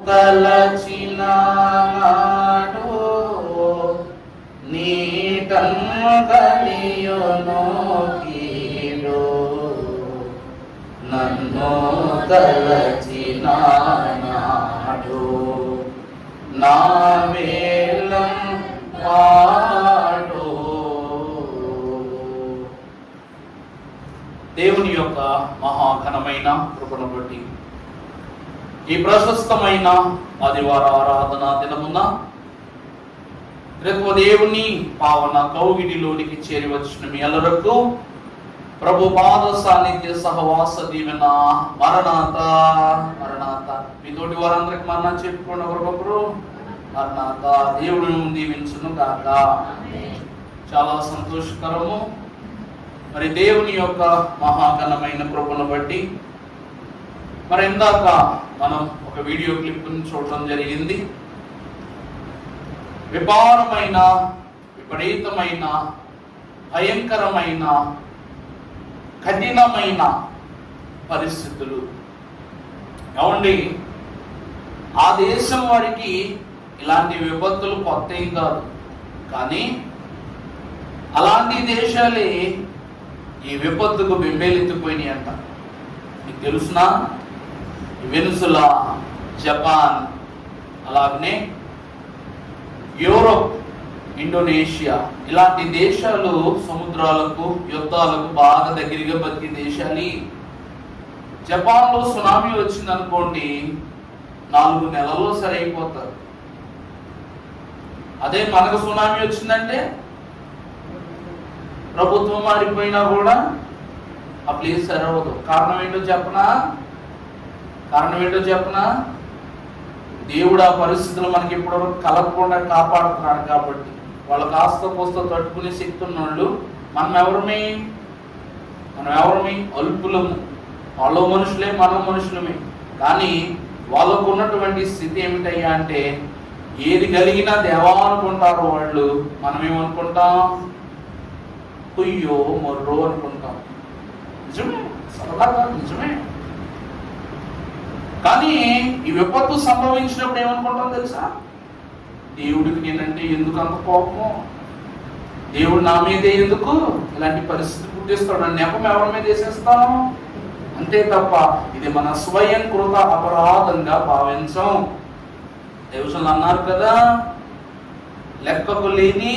తలచిన నాడు నీటంగనియును కీడు నన్ను తలచిన నాడు నా వేళం వాడు. దేవుని యొక్క మహాఘనమైన కృపను బట్టి ఈ ప్రశస్తమైన ఆదివార ఆరాధన దినమున రేపు దేవుని పావన కౌగిడిలోనికి చేరి వచ్చిన మీ అందరకు ప్రభు పాద సాన్నిధ్య సహవాస దీవెన మరణాత మరణాత. మీతోటి వారందరికి మరణ చెప్పుకోండి ఒకరొకరు మరణాత. దేవుడు దీవించును గాక. చాలా సంతోషకరము. మరి దేవుని యొక్క మహాఘనమైన కృపను బట్టి మరి ఇందాక మనం ఒక వీడియో క్లిప్ను చూడటం జరిగింది. విపారమైన విపరీతమైన భయంకరమైన కఠినమైన పరిస్థితులు. ఏమండి, ఆ దేశం వారికి ఇలాంటి విపత్తులు కొత్త ఏం కాదు, కానీ అలాంటి దేశాలే ఈ విపత్తుకు బెంబేలెత్తిపోయినాయి అంట. మీకు తెలుసునా? వెనుజులా, జపాన్, అలాగనే యూరోప్, ఇండోనేషియా ఇలాంటి దేశాలు సముద్రాలకు యుద్ధాలకు బాగా దగ్గరగా బతికే దేశాలు. జపాన్లో సునామీ వచ్చింది అనుకోండి, 4 నెలల్లో సరైపోతారు. అదే మనకు సునామీ వచ్చిందంటే ప్రభుత్వం మారిపోయినా కూడా ఆ ప్లేస్ సరవదు. కారణం ఏంటో చెప్పనా? దేవుడు ఆ పరిస్థితులు మనకి ఇప్పటివరకు కలగకుండా కాపాడుతున్నాడు. కాబట్టి వాళ్ళు కాస్త కోస్త తట్టుకునే శక్తి ఉన్నోళ్ళు. మనం ఎవరమే అల్పులము. వాళ్ళు మనుషులే, మనం మనుషులమే. కానీ వాళ్ళకు ఉన్నటువంటి స్థితి ఏమిటయ్యా అంటే ఏది కలిగినా దేవా అనుకుంటారు వాళ్ళు. మనం ఏమనుకుంటాం? కుయ్యో మొర్రో అనుకుంటాం. నిజమే, సరదాగా నిజమే. కానీ ఈ విపత్తు సంభవించినప్పుడు ఏమనుకుంటాం తెలుసా? దేవుడికి నేనంటే ఎందుకు అంత కోపం? దేవుడు నా మీదే ఎందుకు ఇలాంటి పరిస్థితి పుట్టిస్తాడు? నెపం ఎవరి మీద వేసేస్తాను అంతే తప్ప ఇది మన స్వయం కృత అపరాధంగా భావించం. దేవుళ్ళు అన్నారు కదా, లెక్కకు లేని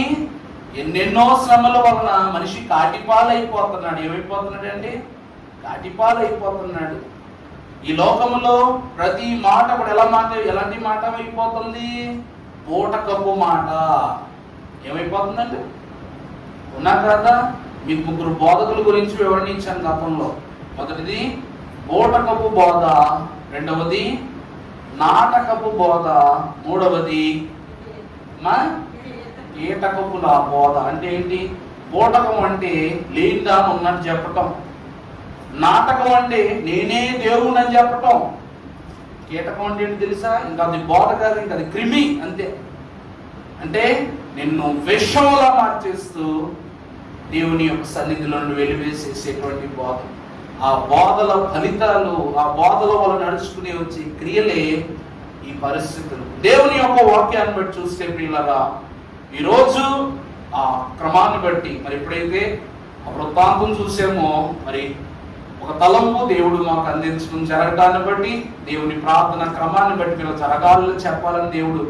ఎన్నెన్నో శ్రమల వలన మనిషి కాటిపాలైపోతున్నాడు. ఏమైపోతున్నాడు? కాటిపాలైపోతున్నాడు. ఈ లోకములో ప్రతి మాట కూడా ఎలాంటి మాట అయిపోతుంది? పూటకపు మాట. ఏమైపోతుందండి? ఉన్నా కదా, మీకు 3 బోధకుల గురించి వివరించాను గతంలో. మొదటిది పూటకపు బోధ, రెండవది నాటకపు బోధ, మూడవది కీటకపుల బోధ. అంటే ఏంటి? పూటకం అంటే లేనిదాన్ని ఉన్నట్టు చెప్పటం. నాటకం అంటే నేనే దేవుడు అని చెప్పటం. కీటకం అంటే ఏంటి తెలుసా? ఇంకా అది బోధ కాదు, ఇంకా అది క్రిమి అంతే. అంటే నిన్ను విషంలా మార్చేస్తూ దేవుని యొక్క సన్నిధిలో వెలివేసేసేటువంటి బోధ. ఆ బోధల ఫలితాలు, ఆ బోధల వల్ల నడుచుకుని వచ్చే క్రియలే ఈ పరిస్థితులు. దేవుని యొక్క వాక్యాన్ని బట్టి చూస్తే ప్రియులారా, ఈరోజు ఆ క్రమాన్ని బట్టి మరి ఎప్పుడైతే ఆ వృత్తాంతం చూసామో, మరి ఒక తలంపు దేవుడు మాకు అందించడం జరగడాన్ని బట్టి, దేవుని ప్రార్థన క్రమాన్ని బట్టి మీరు జరగాలని చెప్పాలని దేవుడు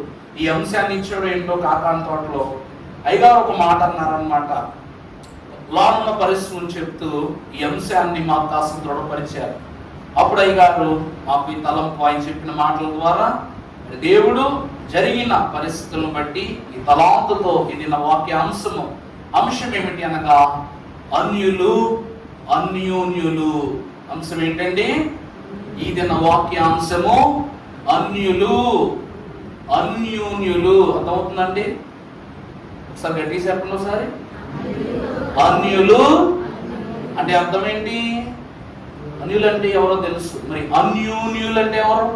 ఈ అంశాన్ని ఇచ్చాడు. ఏంటో కాకాని తోటలో అయ్యగారు ఒక మాట అన్నారనమాట. లానున్న పరిస్థితులను చెప్తూ ఈ అంశాన్ని మాకు కాస్త దృఢపరిచారు. అప్పుడు అయ్యగారు మాకు ఈ తలంపు ఆయన చెప్పిన మాటల ద్వారా దేవుడు జరిగిన పరిస్థితులను బట్టి ఈ తలాంతుతో ఇది నా వాక్యాంశము. అంశం ఏమిటి అనగా అన్యులు అన్యోన్యులు. అంశం ఏంటండి? ఇది నా వాక్యాంశము అన్యులు అన్యోన్యులు. అర్థమవుతుందండి? ఒకసారి గట్టిగా చెప్పండి. ఒకసారి అన్యులు అంటే అర్థం ఏంటి? అన్యులు అంటే ఎవరో తెలుసు. మరి అన్యోన్యులు అంటే ఎవరు?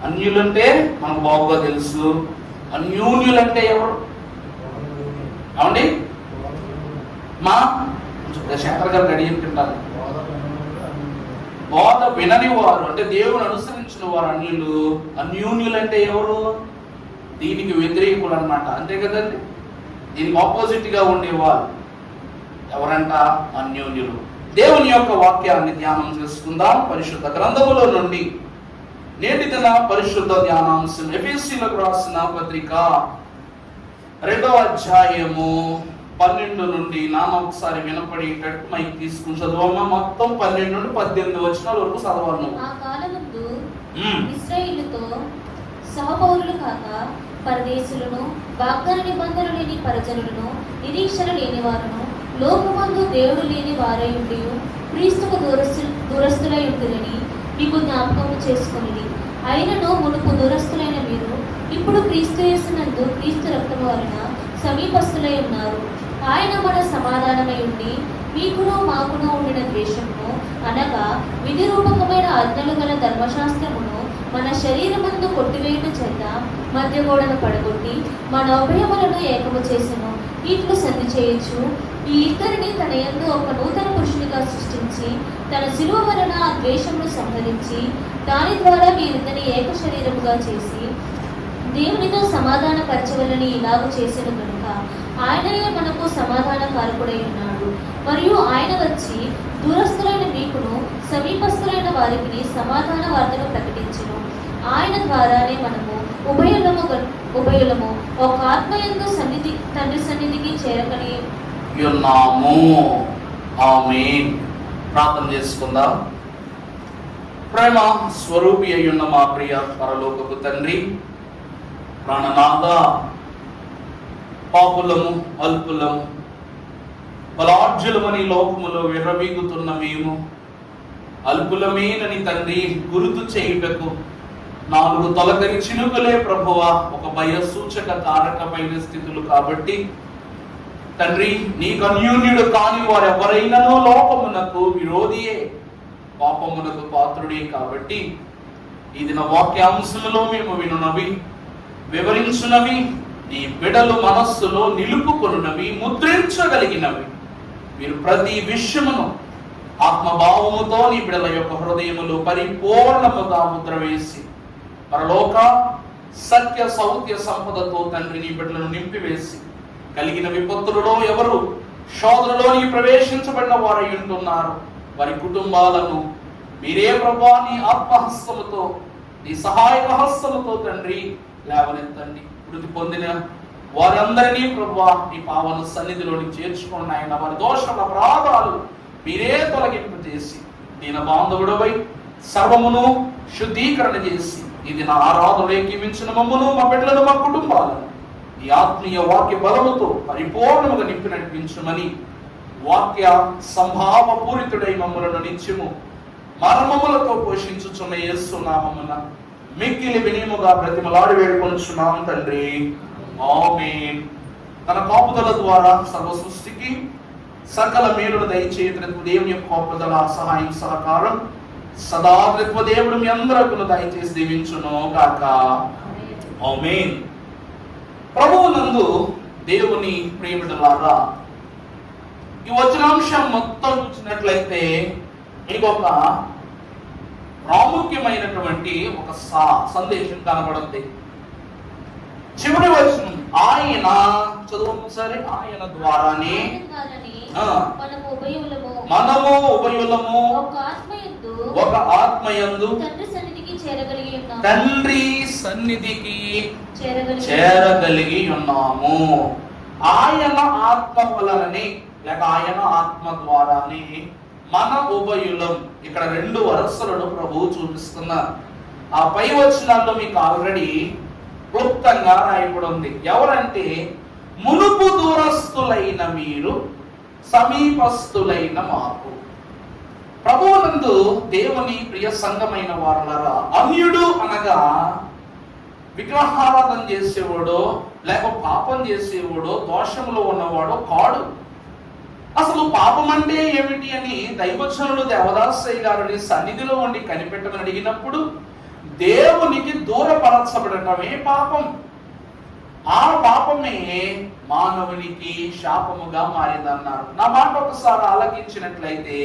అన్యులంటే మనకు బాగుగా తెలుసు. అన్యోన్యులంటే ఎవరు? ఏమండి? మా శంకర్ గారు రెడీ చెప్తుంటారు. బోధ వినని వారు అంటే దేవుని అనుసరించిన వారు అన్యులు. అన్యోన్యులు అంటే ఎవరు? దీనికి వ్యతిరేకులు అన్నమాట, అంతే కదండి. దీనికి ఆపోజిట్ గా ఉండేవారు ఎవరంట? అన్యోన్యులు. దేవుని యొక్క వాక్యాన్ని ధ్యానం చేసుకుందాం. పరిశుద్ధ గ్రంథములో నుండి నేటి దిన పరిశుద్ధ ధ్యానాంశం ఎఫెసీయులకు రాసిన పత్రిక 2వ అధ్యాయము 12 నుండి ఒకసారి వినపడేటట్టు మైక్ తీసుకుని చదవమ్మా. మొత్తం 12 నుండి 18 వచనాల వరకు చదవాలి. ఆ కాలమందు ఇశ్రాయేలుతో సహపౌరులు కాక పరదేశులను, వాగ్దాన నిబంధనలు లేని పరజనులను, నిరీక్షణ లేని వారును, లోకమందు దేవుడు లేని వారై ఉండి క్రీస్తుకు దూరస్తులై ఉంటుందని మీకు జ్ఞాపకము చేసుకుని, అయినను మునుపు దూరస్తులైన మీరు ఇప్పుడు క్రీస్తు యేసునందు క్రీస్తు రక్తము వలన సమీపస్తులై ఉన్నారు. ఆయన మన సమాధానమై ఉండి మీకును మాకును ఉండిన ద్వేషమును అనగా విధి రూపకమైన ఆజ్ఞలు గల ధర్మశాస్త్రమును మన శరీరమందు కొట్టివేయట చేత మధ్య గోడను పడగొట్టి మన ఉభయములను ఏకము చేసెను. ఇట్లు సంధి చేయొచ్చు. ఈ ఇద్దరిని తన యందు ఒక నూతన పురుషునిగా సృష్టించి తన శిలువ వలన ఆ ద్వేషమును సంహరించి దాని ద్వారా వీరిద్దరిని ఏక శరీరముగా చేసి దేవునితో సమాధాన పరచవలని ఇలాగూ చేసెను కనుక ఆయనయే మనకు సమాధాన కారకుడై ఉన్నాడు. మరియు ఆయన వచ్చి దూరస్థులైన మీకును సమీపస్థులైన వారికి సమాధాన వార్తను ప్రకటించెను. ఆయన ద్వారానే మనము ఉభయులము ఒక ఆత్మయందు తండ్రి సన్నిధికి చేరకని ఉన్నాము. ఆమేన్. ప్రార్థన చేసుకుందాం. ప్రేమ స్వరూపి అయ్యున్న మా ప్రియ పరలోకపు తండ్రి, ప్రాణనాథ, పాపులము, అల్పులము, బలాఢ్యులమని లోకములో విర్రవీగుతున్న మేము అల్పులమేనని తండ్రి గుర్తు చేయుటకు 4 తొలకరి చినుకులే ప్రభువా ఒక భయ సూచక కారకమైన స్థితులు కాబట్టి తండ్రి, నీకు అన్యోన్యుడు కాని వారెవరైనానో లోకమునకు విరోధియే, పాపమునకు పాత్రుడే. కాబట్టి ఈ దిన వాక్యాంశములో మేము వినునవి, వివరించునవి, నీ బిడలు మనస్సులో నిలుపుకొనున్నవి, ముద్రించగలిగినవి మీరు ప్రతి విషయమును ఆత్మభావముతో నీ బిడల యొక్క హృదయములు పరిపూర్ణముగా ముద్ర వేసి పరలోక సత్య సౌత్య సంపదతో తండ్రి నీ బిడ్డలను నింపివేసి కలిగిన విపత్తులలో ఎవరు శోధనలోని ప్రవేశించబడిన వారై ఉంటున్నారు వారి కుటుంబాలను మీరే ప్రభువా నీ ఆత్మహస్తముతో నీ సహాయక హస్తముతో తండ్రి లేవనెత్తండి. వృద్ధి పొందిన వారందరినీ ప్రభువా నీ పావన సన్నిధిలోని చేర్చుకున్న ఆయన వారి దోషముల అపరాధాలు మీరే తొలగింపు చేసి దీన బాంధవుడవై సర్వమును శుద్ధీకరణ చేసి ఇది నా ఆరాధన ఏకీవించిన మమ్మను, మా బిడ్డలను, మా కుటుంబాలను ఈ ఆత్మీయ వాక్య బలముతో పరిపూర్ణముగా నింపి నడిపించమని వాక్య సంభావ పూరితుడై మమ్మలను నిత్యము మర్మములతో పోషించుచున్న యేసు నామమున మిక్కిలి వినయముగా బ్రతిమలాడి వేడుకొనుచున్నాం తండ్రి. ఆమేన్. తన కాపుదల ద్వారా సర్వ సృష్టికి సకల మేలును దయచేయుటకు దేవుని యొక్క కాపుదల సహాయం సహకారం సదా దేవుడు మీ అందరికీ దయచేసి దీవించును గాక. ఆమేన్. ప్రభువునందు దేవుని ప్రియబిడ్డలారా, ఈ వచనాంశం మొత్తం చూసినట్లయితే మీకు ఒక ప్రాముఖ్యమైనటువంటి ఒక సందేశం కనబడుతుంది. చివరి వచనం ఆయన చదువు ఒకసారి. ఆయన ద్వారానే మనము ఉభయులము ఒక ఆత్మయందు తండ్రి సన్నిధికి చేరగలిగి ఉన్నాము. ఆయన ఆత్మ వలననే లేక ఆయన ఆత్మ ద్వారానే మన ఉభయులం. ఇక్కడ 2 వరసలను ప్రభువు చూపిస్తున్నారు. ఆ పై వచనాల్లో మీకు ఆల్రెడీ క్లుప్తంగా రాయబడి ఉంది. ఎవరంటే మునుపు దూరస్తులైన మీరు సమీపస్తులైన మాకు. ప్రభువునందు దేవుని ప్రియ సంఘమైన వారులారా, అన్యుడు అనగా విగ్రహారాధన చేసేవాడో లేక పాపం చేసేవాడో దోషంలో ఉన్నవాడో కాడు. అసలు పాపం అంటే ఏమిటి అని దైవజనులు దేవదాసయ్య గారిని సన్నిధిలో ఉండి కనిపెట్టమని అడిగినప్పుడు దేవునికి దూరపరచబడటమే పాపం. ఆ పాపమే మానవునికి శాపముగా మారిందన్నారు. నా మాట ఒకసారి ఆలకించినట్లయితే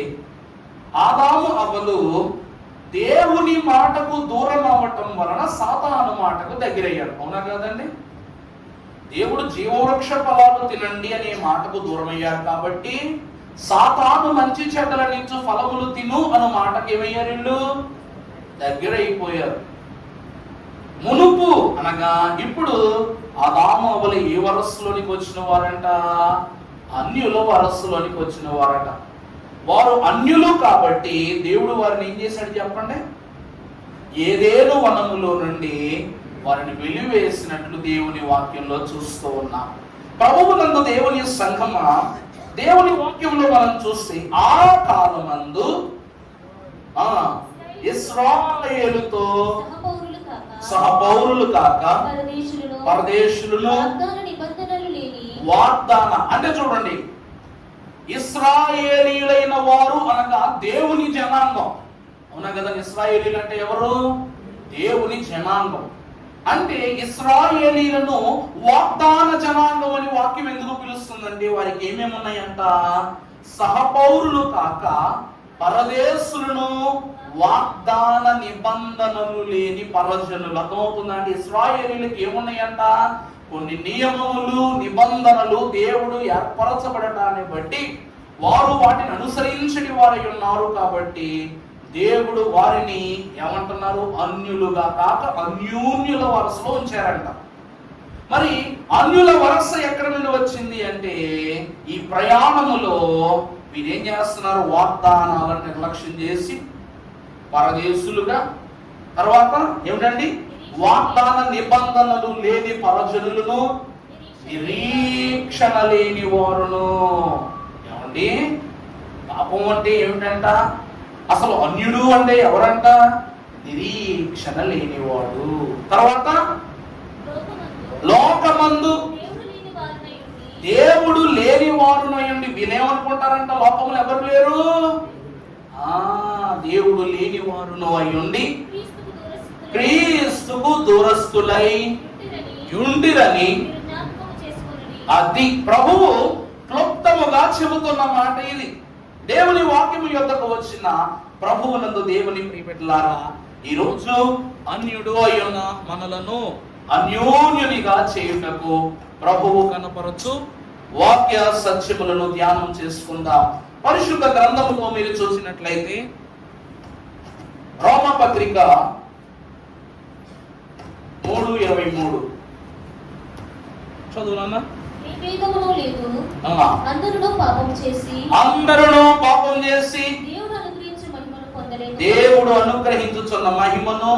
ఆదాము అవ్వలు దేవుని మాటకు దూరం అవ్వటం వలన సాతాను మాటకు దగ్గరయ్యారు. అవునా కాదండి? దేవుడు జీవవృక్ష ఫలాలు తినండి అనే మాటకు దూరమయ్యారు కాబట్టి సాతాను మంచి చెడ్డల నుంచి ఫలములు తిను అన్న మాటకు ఏమయ్యారు? వీళ్ళు దగ్గరైపోయారు. మునుపు అనగా ఇప్పుడు ఆదాము అవ్వలు ఏ వరస్సులోనికి వచ్చిన వారంట? అన్యుల వరస్సులోనికి వచ్చిన వారట. వారు అన్యులు కాబట్టి దేవుడు వారిని ఏం చేశాడు చెప్పండి? ఏదేను వనములో నుండి వారిని వెలివేసినట్లు దేవుని వాక్యంలో చూస్తూ ఉన్నాం. ప్రభువునందు దేవుని సంఘమా, దేవుని వాక్యంలో మనం చూస్తే ఆ కాలమందు ఇశ్రాయేలుతో సహపౌరులు కాక పరదేశులను వాగ్దాన అంటే చూడండి, ఇశ్రాయేలీయులైన వారు అనగా దేవుని జనాంగం. అవునా కదా? ఇశ్రాయేలీలు అంటే ఎవరు? దేవుని జనాంగం. అంటే ఇశ్రాయేలీలను వాగ్దాన జనాంగం అని వాక్యం ఎందుకు పిలుస్తుందంటే వారికి ఏమేమి ఉన్నాయంట? సహపౌరులు కాక పరదేశులను, వాగ్దాన నిబంధనలు లేని పరజనులు. అర్థమవుతుందండి? ఇశ్రాయేలీలకు ఏమున్నాయంట? కొన్ని నియమములు, నిబంధనలు దేవుడు ఏర్పరచబడటాన్ని బట్టి వారు వాటిని అనుసరించని వారై ఉన్నారు కాబట్టి దేవుడు వారిని ఏమంటున్నారు? అన్యులుగా కాక అన్యోన్యుల వరసలో ఉంచారంట. మరి అన్యుల వరస ఎక్కడి నుండి వచ్చింది అంటే ఈ ప్రయాణములో వీరేం చేస్తున్నారు? వాగ్దానాలను నిర్లక్ష్యం చేసి పరదేశులుగా, తర్వాత ఏమిటండి? వాగ్దాన నిబంధనలు లేని పరజనులను, నిరీక్షణ లేని వారును. ఏమండి? పాపం అంటే ఏమిటంట? అసలు అన్యుడు అంటే ఎవరంట? నిరీక్షణ లేనివాడు. తర్వాత లోకమందు దేవుడు లేని వారునయండి. వీళ్ళేమనుకుంటారంట? లోకములు ఎవరు లేరు? దేవుడు లేని వారును అయ్యుండి క్రీస్తుకు దూరస్తులై యుండిరని అది ప్రభువు క్లుప్తముగా చెబుతున్న మాట ఇది. దేవుని వాక్యము యొద్దకు వచ్చిన ప్రభువునందు దేవుని ప్రియబిడ్డలారా, ఈరోజు అన్యుడు అయ్యున్న మనలను అన్యోన్యునిగా చేయుటకు ప్రభువు కనపరచు వాక్య సత్యములను ధ్యానం చేసుకుందాం. పరిశుద్ధ గ్రంథములో మీరు చూసినట్లయితే రోమపత్రిక 3:23 చదువునా? అందరూ పాపం చేసి దేవుడు అనుగ్రహించుచున్న మహిమను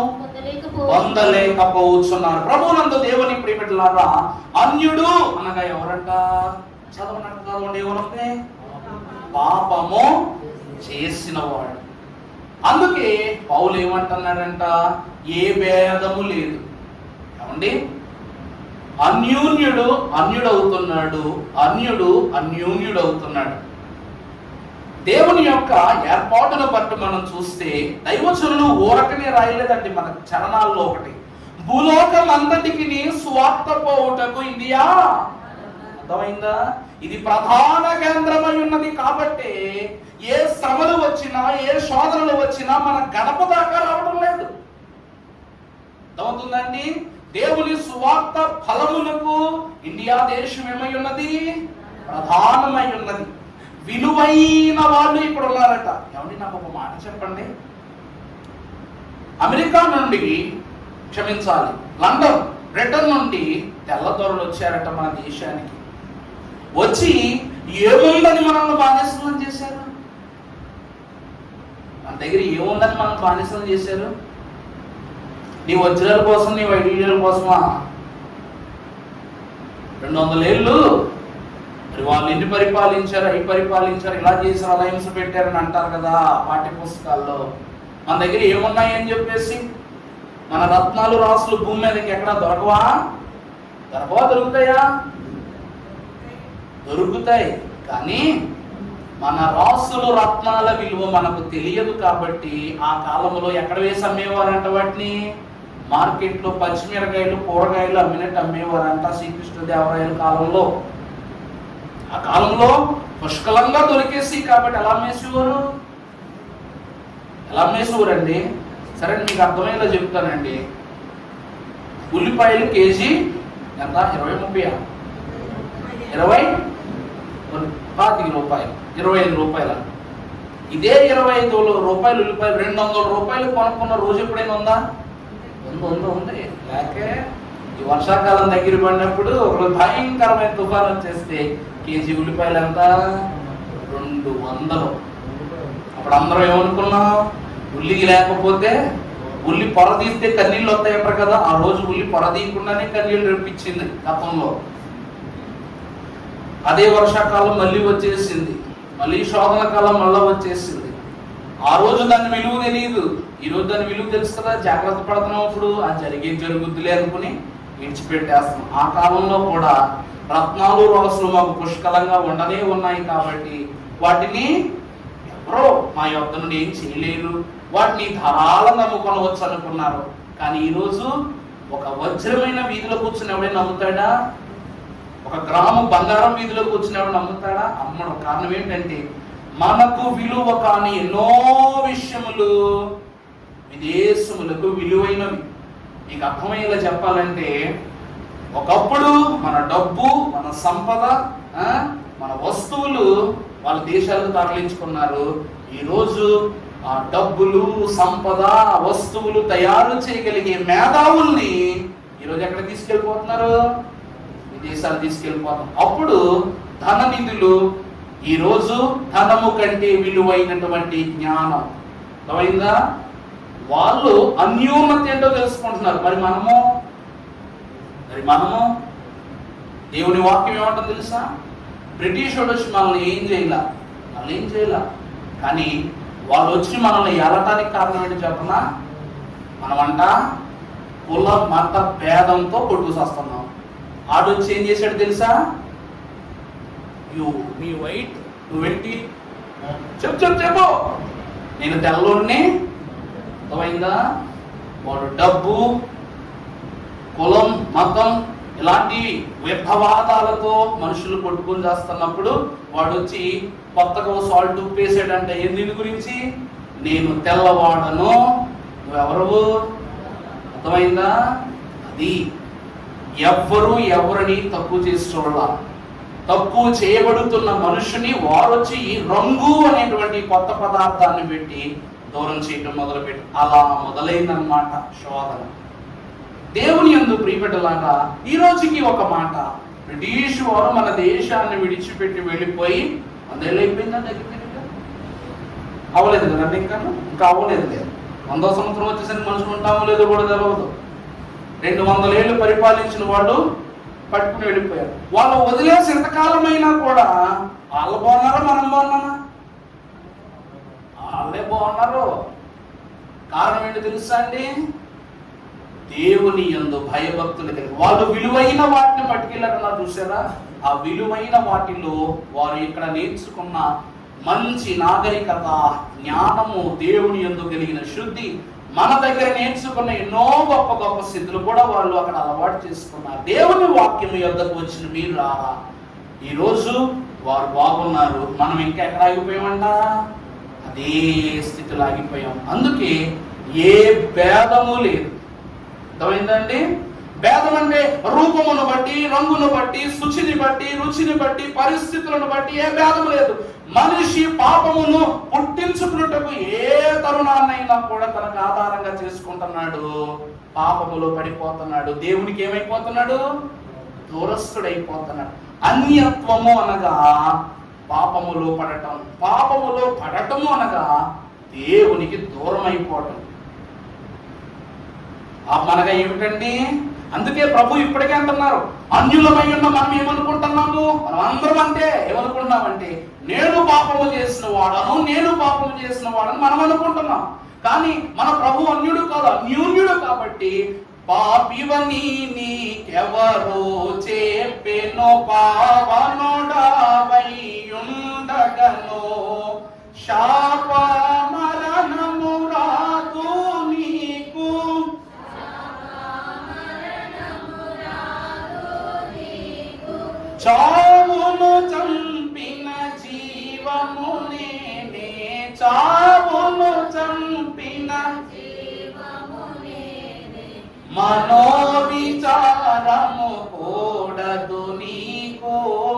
పొందలేకపోతున్నారు. ప్రభువునందు దేవుని ప్రియబిడ్డలారా, అన్యుడు అనగా ఎవరంట? చదవనండి, ఎవరంటే పాపము చేసిన వాడు. అందుకే పౌలు ఏమంటున్నాడంట? ఏ భేదము లేదు. ఏమండి? అన్యోన్యుడు అన్యుడవుతున్నాడు, అన్యుడు అన్యోన్యుడవుతున్నాడు. దేవుని యొక్క ఏర్పాటును బట్టి మనం చూస్తే దైవజనులు ఊరకనే రాయలేదండి మన చరణాల్లో ఒకటి. భూలోకం అంతటికి స్వార్థ పోవుటకు ఇండియా, అర్థమైందా? ఇది ప్రధాన కేంద్రమై ఉన్నది కాబట్టి ఏ శ్రమలు వచ్చినా, ఏ శోధనలు వచ్చినా మన గడప దాకా రావడం లేదు. అర్థమవుతుందండి? దేవుని సువార్త ఫలములకు ఇండియా దేశం ఏమై ఉన్నది? ప్రధానమై ఉన్నది. విలువైన వాళ్ళు ఇక్కడ ఉన్నారట. ఏమండి, నాకు ఒక మాట చెప్పండి. అమెరికా నుండి, క్షమించాలి, లండన్, బ్రిటన్ నుండి తెల్లదొరలు వచ్చారట మన దేశానికి. వచ్చి ఏముందని మనల్ని బానిసలను చేశారు? మన దగ్గర ఏముందని మనం బానిసలను చేశారు? నీ వజ్రాల కోసం, నీ వైడూర్యాల కోసమా? 200 ఏళ్ళు మరి వాళ్ళు ఎన్ని పరిపాలించారు, అవి పరిపాలించారు, ఇలా చేశారు, అలా హింస పెట్టారని అంటారు కదా పాఠ్య పుస్తకాల్లో. మన దగ్గర ఏమున్నాయి అని చెప్పేసి మన రత్నాలు రాసులు భూమి మీదకి ఎక్కడా దొరకవా? దొరుకుతాయా? దొరుకుతాయి. కానీ మన రాసులు రత్నాల విలువ మనకు తెలియదు కాబట్టి ఆ కాలంలో ఎక్కడ వేసి అమ్మేవారంట? వాటిని మార్కెట్లో పచ్చిమిరకాయలు, కూరగాయలు అమ్మినట్టు అమ్మేవారంట శ్రీకృష్ణదేవరాయల కాలంలో. ఆ కాలంలో పుష్కలంగా దొరికేసి కాబట్టి ఎలా అమ్మేసేవారు? ఎలా అమ్మేసేవారండి? సరే మీకు అర్థమయ్యేలా చెప్తానండి. ఉల్లిపాయలు కేజీ ఎంత? 20-30, 25 రూపాయలు, 25 రూపాయలు. ఇదే 25 రూపాయలు ఉల్లిపాయలు 200 రూపాయలు కొనుక్కున్న రోజు ఎప్పుడైనా ఉందా? ఉంది. లేకే ఈ వర్షాకాలం దగ్గర పడినప్పుడు ఒక భయంకరమైన తుఫాను వచ్చేస్తే కేజీ ఉల్లిపాయలు ఎంత? 200. అప్పుడు అందరం ఏమనుకున్నాం? ఉల్లి లేకపోతే ఉల్లి పొర తీస్తే కన్నీళ్ళు వస్తాయంటారు కదా. ఆ రోజు ఉల్లి పొర తీయకుండానే కన్నీళ్ళు రెప్పించింది గతంలో. అదే వర్షాకాలం మళ్ళీ వచ్చేసింది, మళ్ళీ శోధన కాలం మళ్ళీ వచ్చేసింది. ఆ రోజు దాని విలువ తెలియదు, ఈ రోజు దాని విలువ తెలుసు కదా. జాగ్రత్త పడుతున్నాం. ఇప్పుడు ఆ జరుగుద్దులే అనుకుని విడిచిపెట్టేస్తాం. ఆ కాలంలో కూడా రత్నాలు రాసులు మాకు పుష్కలంగా ఉండనే ఉన్నాయి కాబట్టి వాటిని ఎవరో మా యొద్ద నుండి ఏం చేయలేరు, వాటిని ధారాళంగా నమ్ముకొనవచ్చు అనుకున్నారు. కానీ ఈరోజు ఒక వజ్రమైన వీధిలో కూర్చుని ఎవడైనా నమ్ముతాడా? ఒక గ్రామం బంగారం వీధిలో కూర్చుని ఎవడు నమ్ముతాడా? అమ్మడం. కారణం ఏంటంటే మనకు విలువ కాని ఎన్నో విషయములు విదేశములకు విలువైనవి. మీకు అర్థమయ్యేలా చెప్పాలంటే ఒకప్పుడు మన డబ్బు, మన సంపద, మన వస్తువులు వాళ్ళ దేశాలకు తరలించుకున్నారు. ఈరోజు ఆ డబ్బులు, సంపద, వస్తువులు తయారు చేయగలిగే మేధావుల్ని ఈరోజు ఎక్కడ తీసుకెళ్ళిపోతున్నారు? విదేశాలు తీసుకెళ్ళిపోతాం. అప్పుడు ధన నిధులు, ఈరోజు ధనము కంటే విలువైనటువంటి జ్ఞానం. అర్థమైందా? వాళ్ళు అన్యోన్యత ఏంటో తెలుసుకుంటున్నారు. మరి మనము దేవుని వాక్యం ఏమంటుందో తెలుసా? బ్రిటిష్ వాడు వచ్చి మనల్ని ఏం చేయాల, కానీ వాళ్ళు వచ్చి మనల్ని ఏలటానికి కారణం ఏంటి చెప్పనా? మనమంట కుల మత భేదంతో కొట్టుకొస్తున్నాం. ఆడొచ్చి ఏం చేశాడు తెలుసా? మీ వైట్ నువ్వేంటి చెప్పు, నేను తెల్లోడిని. అర్థమైందా? వాడు డబ్బు, కులం, మతం ఇలాంటి వ్యర్థవాదాలతో మనుషులు కొట్టుకుని చేస్తున్నప్పుడు వాడు వచ్చి కొత్తగా సాల్ట్ ఉప్పేసాడంటే దీని గురించి, నేను తెల్లవాడను, నువ్వెవరు? అర్థమైందా? అది ఎవరిని తక్కువ చేసి చూడాల. తక్కువ చేయబడుతున్న మనుషుని వారొచ్చి రంగు అనేటువంటి కొత్త పదార్థాన్ని పెట్టి దూరం చేయటం మొదలుపెట్టి అలా మొదలైందన్నమాట శోధన. దేవుని యందు ప్రియబిడ్డలారా, ఈ రోజుకి ఒక మాట, బ్రిటిష్ వారు మన దేశాన్ని విడిచిపెట్టి వెళ్ళిపోయి 100 ఏళ్ళు అయిపోయిందా? దగ్గర అవ్వలేదు కదండి, ఇంకా అవ్వలేదు. 100వ సంవత్సరం వచ్చేసరికి మనుషులు ఉంటామో లేదో కూడా తెలియదు. 200 ఏళ్ళు పరిపాలించిన వాళ్ళు పట్టుకుని వెళ్ళిపోయారు. వాళ్ళు వదిలేసి ఎంతకాలమైనా కూడా వాళ్ళు బాగున్నారా, మనం బాగున్నామా? వాళ్ళే బాగున్నారు. కారణం ఏంటి తెలుసా అండి? దేవుని యందు భయభక్తులు కలిగి వాళ్ళు విలువైన వాటిని పట్టుకెళ్ళారన్నారు చూసారా? ఆ విలువైన వాటిలో వారు ఇక్కడ నేర్చుకున్న మంచి నాగరికత, జ్ఞానము, దేవుని యందు కలిగిన శుద్ధి, మన దగ్గర నేర్చుకున్న ఎన్నో గొప్ప గొప్ప స్థితులు కూడా వాళ్ళు అక్కడ అలవాటు చేసుకున్నారు. దేవుని వాక్యం యొద్దకు వచ్చిన మీరు రారా, ఈరోజు వారు బాగున్నారు, మనం ఇంకా ఎక్కడ ఆగిపోయామంట? అదే స్థితిలో ఆగిపోయాం. అందుకే ఏ భేదము లేదు. అర్థమైందండి? భేదం అంటే రూపమును బట్టి, రంగును బట్టి, శుచిని బట్టి, రుచిని బట్టి, పరిస్థితులను బట్టి ఏ భేదం లేదు. మనిషి పాపమును పుట్టించుకున్నట్టుకు ఏ తరుణాన్నైనా కూడా తనకు ఆధారంగా చేసుకుంటున్నాడు, పాపములో పడిపోతున్నాడు, దేవునికి ఏమైపోతున్నాడు? దూరస్తుడైపోతున్నాడు. అన్యత్వము అనగా పాపములో పడటం, పాపములో పడటము అనగా దేవునికి దూరం అయిపోవటం. మనగా ఏమిటండి? అందుకే ప్రభు ఇప్పటికే అంటున్నారు, అన్యులమై ఉన్న మనం ఏమనుకుంటున్నాము? మనం అందరం అంటే ఏమనుకుంటున్నామంటే నేను పాపము చేసిన వాడని మనం అనుకుంటున్నాం. కానీ మన ప్రభు అన్యుడు కాదు, అన్యూన్యుడు. కాబట్టి పాపివని నీకెవరో చెప్పెనో, పావనుడవైయుండగనో, శాప మరణము రాదు నీకు, చావును చంపిన జీవము నేనే, చావును చంపిన మనోవిచారము కూడదు నీకు,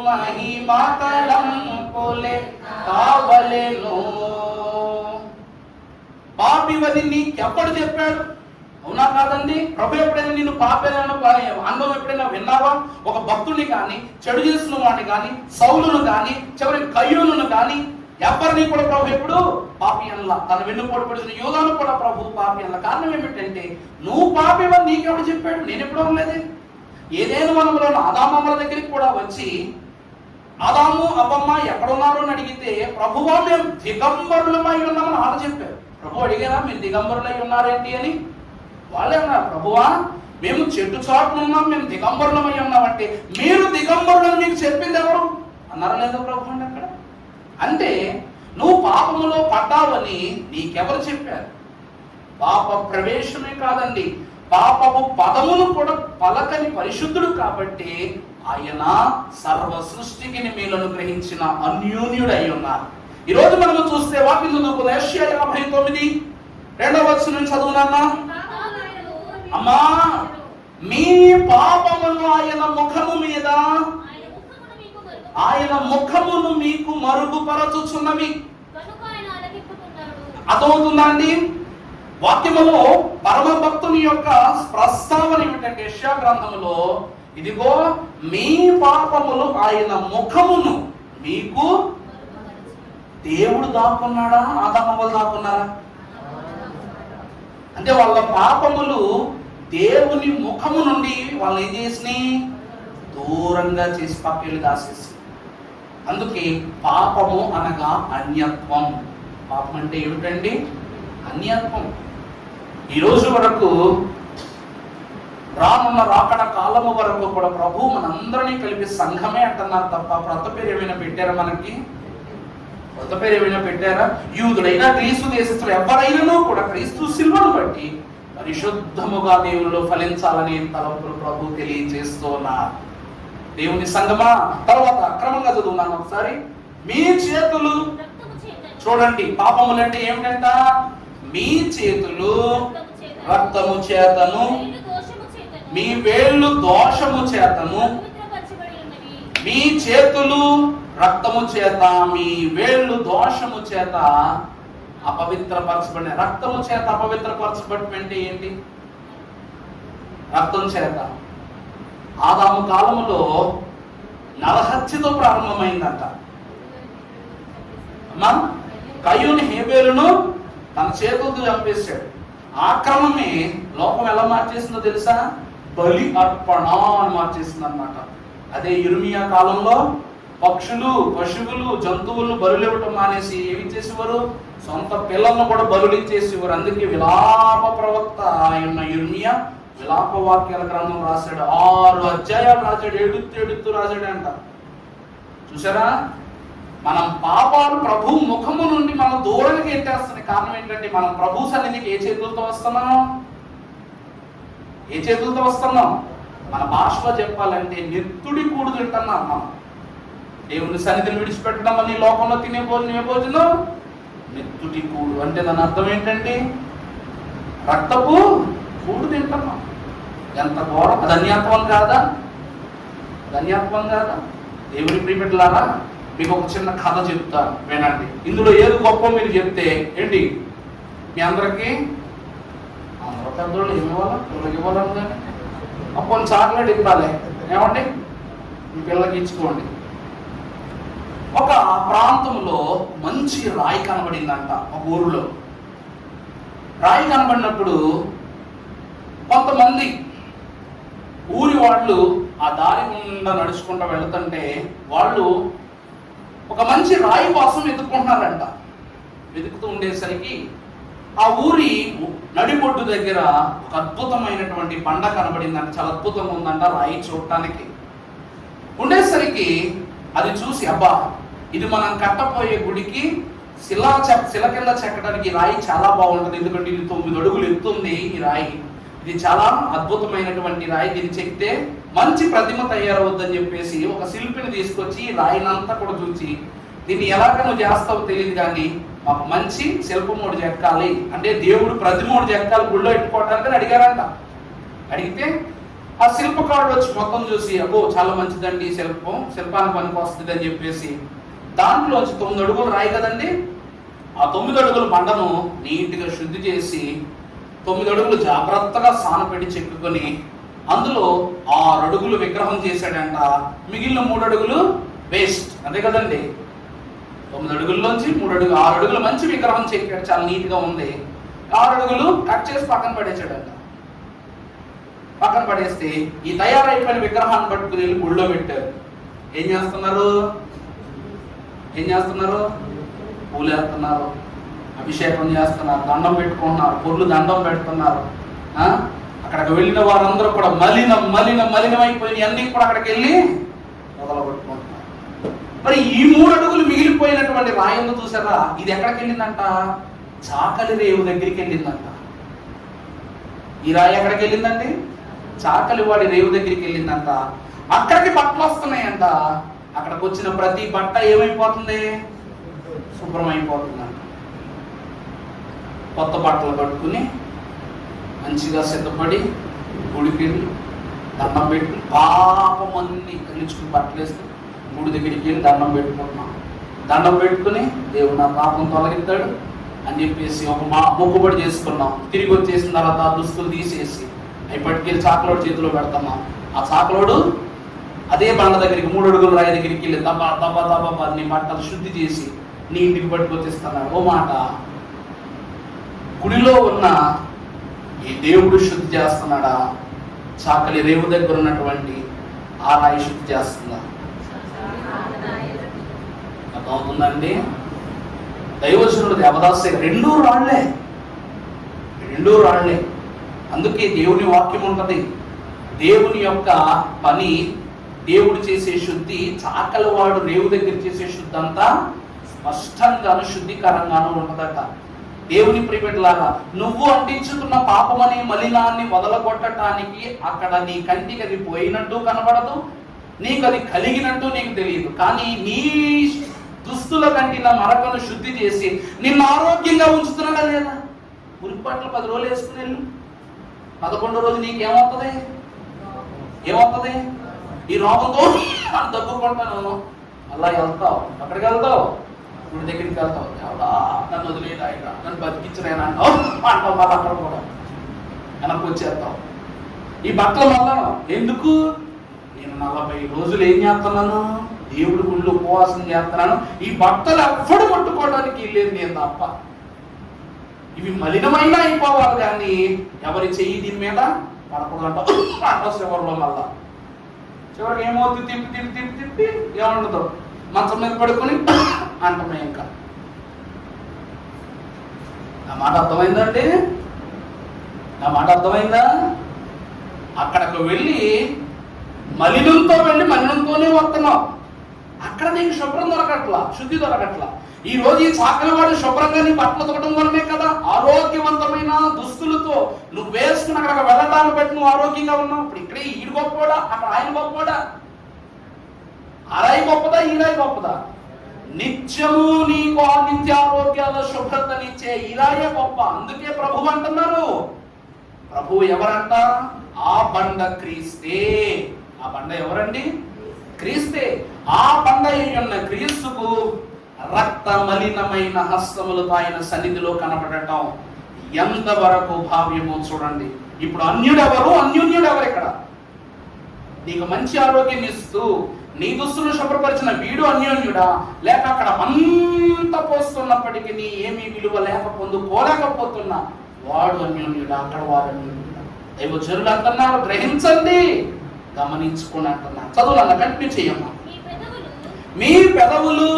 మహిమ తలంపులే కావలెను. పాపివని నీకెప్పుడు చెప్పాడు? అవునా కాదండి? ప్రభు ఎప్పుడైనా నిన్ను పాపేనా అందం ఎప్పుడైనా విన్నావా? ఒక భక్తుడిని కానీ, చెడు చేసిన వాడిని కానీ, సౌలును కానీ, చివరి కయ్యూను కానీ, ఎవరిని కూడా ప్రభు ఎప్పుడు పాపి అనలా. తన వెన్నుపోటు పడిన యోధాను కూడా ప్రభు పాపి అనలా. కారణం ఏమిటంటే, నువ్వు పాపివని నీకెవడు చెప్పాడు? నేను ఎప్పుడు అనలేదే. ఏదైనా వనంలో ఆదామమ్మల దగ్గరికి కూడా వచ్చి, ఆదాము అవ్వమ్మ ఎక్కడున్నారు అని అడిగితే, ప్రభువా మేము దిగంబరులమై ఉన్నామని వాళ్ళు చెప్పారు. ప్రభు అడిగారా మీరు దిగంబరులై ఉన్నారేంటి అని? వాళ్ళే అన్నారు, ప్రభువా మేము చెట్టు చాటున ఉన్నాం, మేము దిగంబరులమై ఉన్నామంటే మీరు దిగంబరులని మీకు చెప్పింది ఎవరు అన్నారా లేదా ప్రభు అండి అక్కడ? అంటే నువ్వు పాపములో పడ్డావని నీకెవరు చెప్పారు? పాప ప్రవేశమే కాదండి, పాపము పదమును కూడా పలకని పరిశుద్ధుడు కాబట్టి ఆయన సర్వ సృష్టికి మేలను గ్రహించిన అన్యోన్యుడు అయి ఉన్నారు. ఈరోజు మనము చూస్తే వాక్యం చదువుకున్న యెషయా 59:2 చదువునన్నా. అమ్మా మీ పాపమును ఆయన ముఖము మీద, ఆయన ముఖమును మీకు మరుగుపరచుచున్నవి. అర్థమవుతుందా అండి? వాక్యములో పరమ భక్తుని యొక్క ప్రస్తావన ఏమిటంటే, యెషయా గ్రంథములో ఇదిగో మీ పాపములు ఆయన ముఖమును మీకు. దేవుడు దాక్కున్నాడా? ఆదామవ్వలు దాక్కున్నారా? అంటే వాళ్ళ పాపములు దేవుని ముఖము నుండి వాళ్ళు ఏం చేసినాయి? దూరంగా చేసి పక్కకి దాసేసి. అందుకే పాపము అనగా అన్యత్వం. పాపం అంటే ఏమిటండి? అన్యత్వం. ఈరోజు వరకు, రానున్న రాకడ కాలము వరకు కూడా ప్రభు మనందరినీ కలిపి సంఘమే అంటున్నారు తప్ప కొత్త పేరు ఏమైనా పెట్టారా? మనకి కొత్త పేరు ఏమైనా పెట్టారా? యూదుడైనా క్రీస్తు దేశస్తులు ఎవరైనా కూడా క్రీస్తు శిలువను బట్టి పరిశుద్ధముగా దేవునిలో ఫలించాలని తలంపులు ప్రభు తెలియజేస్తూ ఉన్నారు. దేవుని సంగమా, తర్వాత అక్రమంగా చదువున్నాను ఒకసారి. మీ చేతులు, చూడండి పాపములంటే ఏమిటంట? మీ చేతులు రక్తము చేతను, మీ వేళ్ళు దోషము చేతను. మీ చేతులు రక్తము చేత, మీ వేళ్ళు దోషము చేత అపవిత్రపరచబడిన. రక్తము చేత అపవిత్రపరచబడి అంటే ఏంటి? రక్తం చేత. ఆదాము కాలములో నరహత్యతో ప్రారంభమైందంట. అమ్మా, కయ్యూని హేబేలును తన చేతులతో చంపేశాడు. ఆక్రమమే లోకం ఎలా మార్చేసిందో తెలుసా? బలి అర్పణ అని మార్చేసింది అనమాట. అదే ఇర్మియా కాలంలో పక్షులు, పశువులు, జంతువులను బలులు ఇవ్వటం మానేసి ఏమి చేసేవారు? సొంత పిల్లలను కూడా బలులు ఇచ్చేసేవారు. అందుకే విలాప ప్రవక్త ఆయన ఇర్మియా విలాప వాక్యాల గ్రంథం రాశాడు. 6 అధ్యాయాలు రాశాడు. ఎడుతూ రాశాడు అంట. చూసారా? మనం పాపాలు ప్రభు ముఖము నుండి మనం దూరంగా ఎట్టేస్తున్నాయి. కారణం ఏంటంటే, మనం ప్రభు సన్నిధికి ఏ చేతులతో వస్తున్నాం? ఏ చేతులతో వస్తున్నాం? మన భాషలో చెప్పాలంటే నెత్తుడి కూడు తింటున్నాం మనం. దేవుని సన్నిధిని విడిచిపెట్టడం వల్ల ఈ లోకంలో తినే భోజనం నెత్తుడి కూడు. అంటే దాని అర్థం ఏంటంటే, రక్తపు కూడు తింటున్నాం. ఎంత ఘోరం! అది అన్యాత్వం కాదా? ధన్యత్వం కాదా? దేవుని ప్రియబిడ్డలారా, మీకు ఒక చిన్న కథ చెప్తా వినండి. ఇందులో ఏది గొప్ప మీరు చెప్తే ఏంటి మీ అందరికీ? అందరూ పెద్దోళ్ళు ఏమివ్వాలి? పిల్లలకి ఇవ్వాలని కానీ అప్పుడు చాక్లెట్ ఇవ్వాలి. ఏమండి? మీ పిల్లలకి ఇచ్చుకోండి. ఒక ప్రాంతంలో మంచి రాయి కనబడిందంట. ఒక ఊరిలో రాయి కనబడినప్పుడు కొంతమంది ఊరి వాళ్ళు ఆ దారి గుండా నడుచుకుంటూ వెళుతుంటే వాళ్ళు ఒక మంచి రాయి కోసం వెతుక్కుంటున్నారంట. వెతుకుతూ ఉండేసరికి ఆ ఊరి నడిబొడ్డు దగ్గర ఒక అద్భుతమైనటువంటి బండ కనబడిందంట. చాలా అద్భుతంగా ఉందంట రాయి చూడటానికి. ఉండేసరికి అది చూసి, అబ్బా ఇది మనం కట్టపోయే గుడికి శిల కింద చెక్కడానికి ఈ రాయి చాలా బాగుంటుంది. ఎందుకంటే ఇది 9 అడుగులు ఎత్తుంది ఈ రాయి. ఇది చాలా అద్భుతమైనటువంటి రాయి. దీన్ని చెక్కితే మంచి ప్రతిమ తయారవుద్దని చెప్పేసి ఒక శిల్పిని తీసుకొచ్చి రాయినంతా కూడా చూసి, దీన్ని ఎలాగ నువ్వు చేస్తావో తెలియదు కానీ మాకు మంచి శిల్పమోడు చెక్కాలి, అంటే దేవుడు ప్రతిమోడు చెక్కాలి గుళ్ళో పెట్టుకోవడానికి అడిగారంట. అడిగితే ఆ శిల్పకారుడు వచ్చి మొత్తం చూసి, అబ్బో చాలా మంచిదండి శిల్పానికి పనికి వస్తుంది అని చెప్పేసి దాంట్లోంచి 9 అడుగులు రాయి కదండి, ఆ 9 అడుగుల బండను నీట్గా శుద్ధి చేసి 9 అడుగులు జాగ్రత్తగా సానపెట్టి చెక్కుకొని అందులో 6 అడుగులు విగ్రహం చేశాడంట. మిగిలిన 3 అడుగులు వేస్ట్, అంతే కదండి. 9 అడుగుల్లోంచి 3 అడుగులు 6 అడుగులు మంచి విగ్రహం చెక్కాడు, చాలా నీట్గా ఉంది. 6 అడుగులు కట్ చేసి పక్కన పడేసాడంట. పక్కన పడేస్తే ఈ తయారైపోయిన విగ్రహాన్ని పట్టుకుని వెళ్ళి గుళ్ళో పెట్టారు. ఏం చేస్తున్నారు? పూలేస్తున్నారు, అభిషేకం చేస్తున్నారు, దండం పెట్టుకుంటున్నారు, పొర్లు దండం పెడుతున్నారు. అక్కడికి వెళ్ళిన వారందరూ కూడా మలినమైపోయి అన్ని కూడా అక్కడికి వెళ్ళి మొదలుపెట్టుకుంటున్నారు. మరి ఈ 3 అడుగులు మిగిలిపోయినటువంటి రాయందు చూసారా, ఇది ఎక్కడికి వెళ్ళిందంట? చాకలి రేవు దగ్గరికి వెళ్ళిందంట. ఈ రాయి ఎక్కడికి వెళ్ళిందండి? చాకలివాడి రేవు దగ్గరికి వెళ్ళిందంట. అక్కడికి బట్టలు వస్తున్నాయంట. అక్కడికి వచ్చిన ప్రతి బట్ట ఏమైపోతుంది? శుభ్రమైపోతుందంట. కొత్త బట్టలు కట్టుకుని మంచిగా సిద్ధపడి గుడికి దండం పెట్టుకుని పాపమన్నీ కలిచుకుని బట్టలు వేసుకుని గుడి దగ్గరికి వెళ్ళి దండం పెట్టుకుంటున్నాం. దండం పెట్టుకుని దేవుడు నా పాపం తొలగిస్తాడు అని చెప్పేసి ఒక మొక్కుబడి చేసుకున్నాం. తిరిగి వచ్చేసిన తర్వాత ఆ దుస్తులు తీసేసి అవి పట్టుకెళ్ళి చాకలోడు చేతిలో పెడుతున్నాం. ఆ చాకలోడు అదే బండ దగ్గరికి 3 అడుగుల రాయి దగ్గరికి వెళ్ళి దబా నీ బట్టలు శుద్ధి చేసి నీ ఇంటికి పట్టుకొచ్చిస్తున్నాడు. ఓ మాట, గుడిలో ఉన్న ఈ దేవుడు శుద్ధి చేస్తున్నాడా? చాకలి రేవు దగ్గర ఉన్నటువంటి ఆ రాయి శుద్ధి చేస్తుందా? అర్థమవుతుందండి? దైవజనుడు దేవదాసే రెండూ రాళ్లే. అందుకే దేవుని వాక్యం ఉంటది. దేవుని యొక్క పని, దేవుడు చేసే శుద్ధి, చాకలివాడు రేవు దగ్గర చేసే శుద్ధి అంతా స్పష్టంగాను శుద్ధికరంగాను ఉంటదట. దేవుని ప్రియబిడ్డలారా, నువ్వు అంటించుకున్న పాపమనే మలినాన్ని వదలగొట్టడానికి అక్కడ నీ కంటికి అది పోయినట్టు కనబడదు, నీకు అది కలిగినట్టు నీకు తెలియదు. కానీ నీ దుస్తుల కంటిన మరకను శుద్ధి చేసి నిన్ను ఆరోగ్యంగా ఉంచుతున్నాడా లేదా? ఉరిపాట్లు 10 రోజులు వేసుకుని వెళ్ళు, 11వ రోజు నీకేమవుతుంది? ఈ రోగంతో దగ్గుకుంటాను అలా వెళ్తావు. అక్కడికి వెళ్తావు, గుడి దగ్గరికి వెళ్తావు, ఎవడా నన్ను వదిలేదా, నన్ను బతికించలేనా అంటావు. మళ్ళీ అక్కడ కూడా వెనక్కి వచ్చేస్తావు. ఈ బట్టలు మళ్ళా ఎందుకు? నేను 40 రోజులు ఏం చేస్తున్నాను? దేవుడి గుళ్ళు ఉపవాసం చేస్తున్నాను. ఈ బట్టలు ఎవ్వడు పట్టుకోవడానికి లేదు నేను తప్ప. ఇవి మలినమైనా అయిపోవాలి, కానీ ఎవరి చెయ్యి దీని మీద పడకూడదు అంటావు. చివరిలో మళ్ళా చివరికి ఏమవుతుంది? తిప్పి ఏమండదు, మంచం మీద పడుకొని అంటమే. ఇంకా నా మాట అర్థమైందండి? అక్కడికి వెళ్ళి మలినంతోనే వస్తున్నావు. అక్కడ నీకు శుభ్రం దొరకట్లా, శుద్ధి దొరకట్లా. ఈ రోజు ఈ చాకలివాడు శుభ్రంగా నీ బట్టలు తొక్కడం వల్లనే కదా ఆరోగ్యవంతమైన దుస్తులతో నువ్వు వేసుకుని అక్కడ వెళ్ళటాన్ని బట్టి నువ్వు ఆరోగ్యంగా ఉన్నావు. ఇప్పుడు ఇక్కడే ఈడు గొప్పవాడా, అక్కడ ఆయన గొప్పవాడా? ఆ రాయి గొప్పదా, ఈ రాయి గొప్పదా? నిత్యము నీకు ఆ నిత్య ఆరోగ్యాల శుభ్రతనిచ్చే ఈ రాయే గొప్ప. అందుకే ప్రభు అంటున్నారు. ప్రభు ఎవరంట? ఆ బండ క్రీస్తే. ఆ బండ ఎవరండి? క్రీస్తే. ఆ బండ ఉన్న క్రీస్తుకు రక్త మలినమైన హస్తములతో ఆయన సన్నిధిలో కనబడటం ఎంతవరకు భావ్యమో చూడండి. ఇప్పుడు అన్యుడెవరు, అన్యోన్యుడెవరు? ఇక్కడ నీకు మంచి ఆరోగ్యం ఇస్తూ నీ దుస్తులు శుభ్రపరిచిన వీడు అన్యోన్యుడా, లేక అక్కడ అంత పోస్తున్నప్పటికీ నీ ఏమీ విలువ పొందుకోలేకపోతున్నా వాడు అన్యోన్యుడా? అక్కడ వాడు అన్యోన్యుడా? దైవజనులు అంటున్నారు, గ్రహించండి, గమనించుకుని అంటున్నారు. చదువులన్నా కంటిన్యూ చేయమ్మా. మీ పెదవులు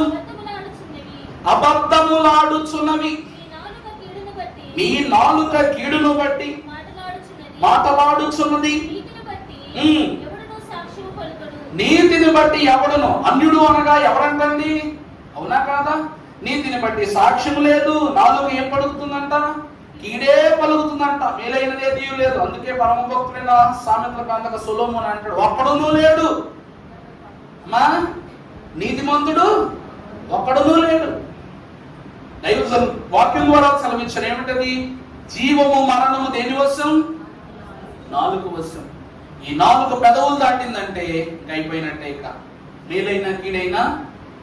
అబద్ధములాడుచున్నవి, మీ నాలుక కీడును బట్టి మాటలాడుచున్నది, నీతిని బట్టి ఎవడను. అన్యుడు అనగా ఎవరంటండి? అవునా కాదా? నీతిని బట్టి సాక్ష్యం లేదు. నాలుగు ఏం పలుకుతుందంట? కీడే పలుకుతుందంట, మేలైనదే తీయలేదు. అందుకే పరమ భక్తుడైన సామెతల కాంతక సొలొమోను అంటాడు, ఒక్కడునూ లేడు అమ్మా నీతిమంతుడు, ఒక్కడునూ లేడు. దైవ వాక్యం ద్వారా సెలవించిన ఏమిటది? జీవము మరణము దేని వశం? నాలుగు వశం. ఈ 4 పెదవులు దాటిందంటే ఇంక అయిపోయినట్టే. ఇక మేలైనా కీడైనా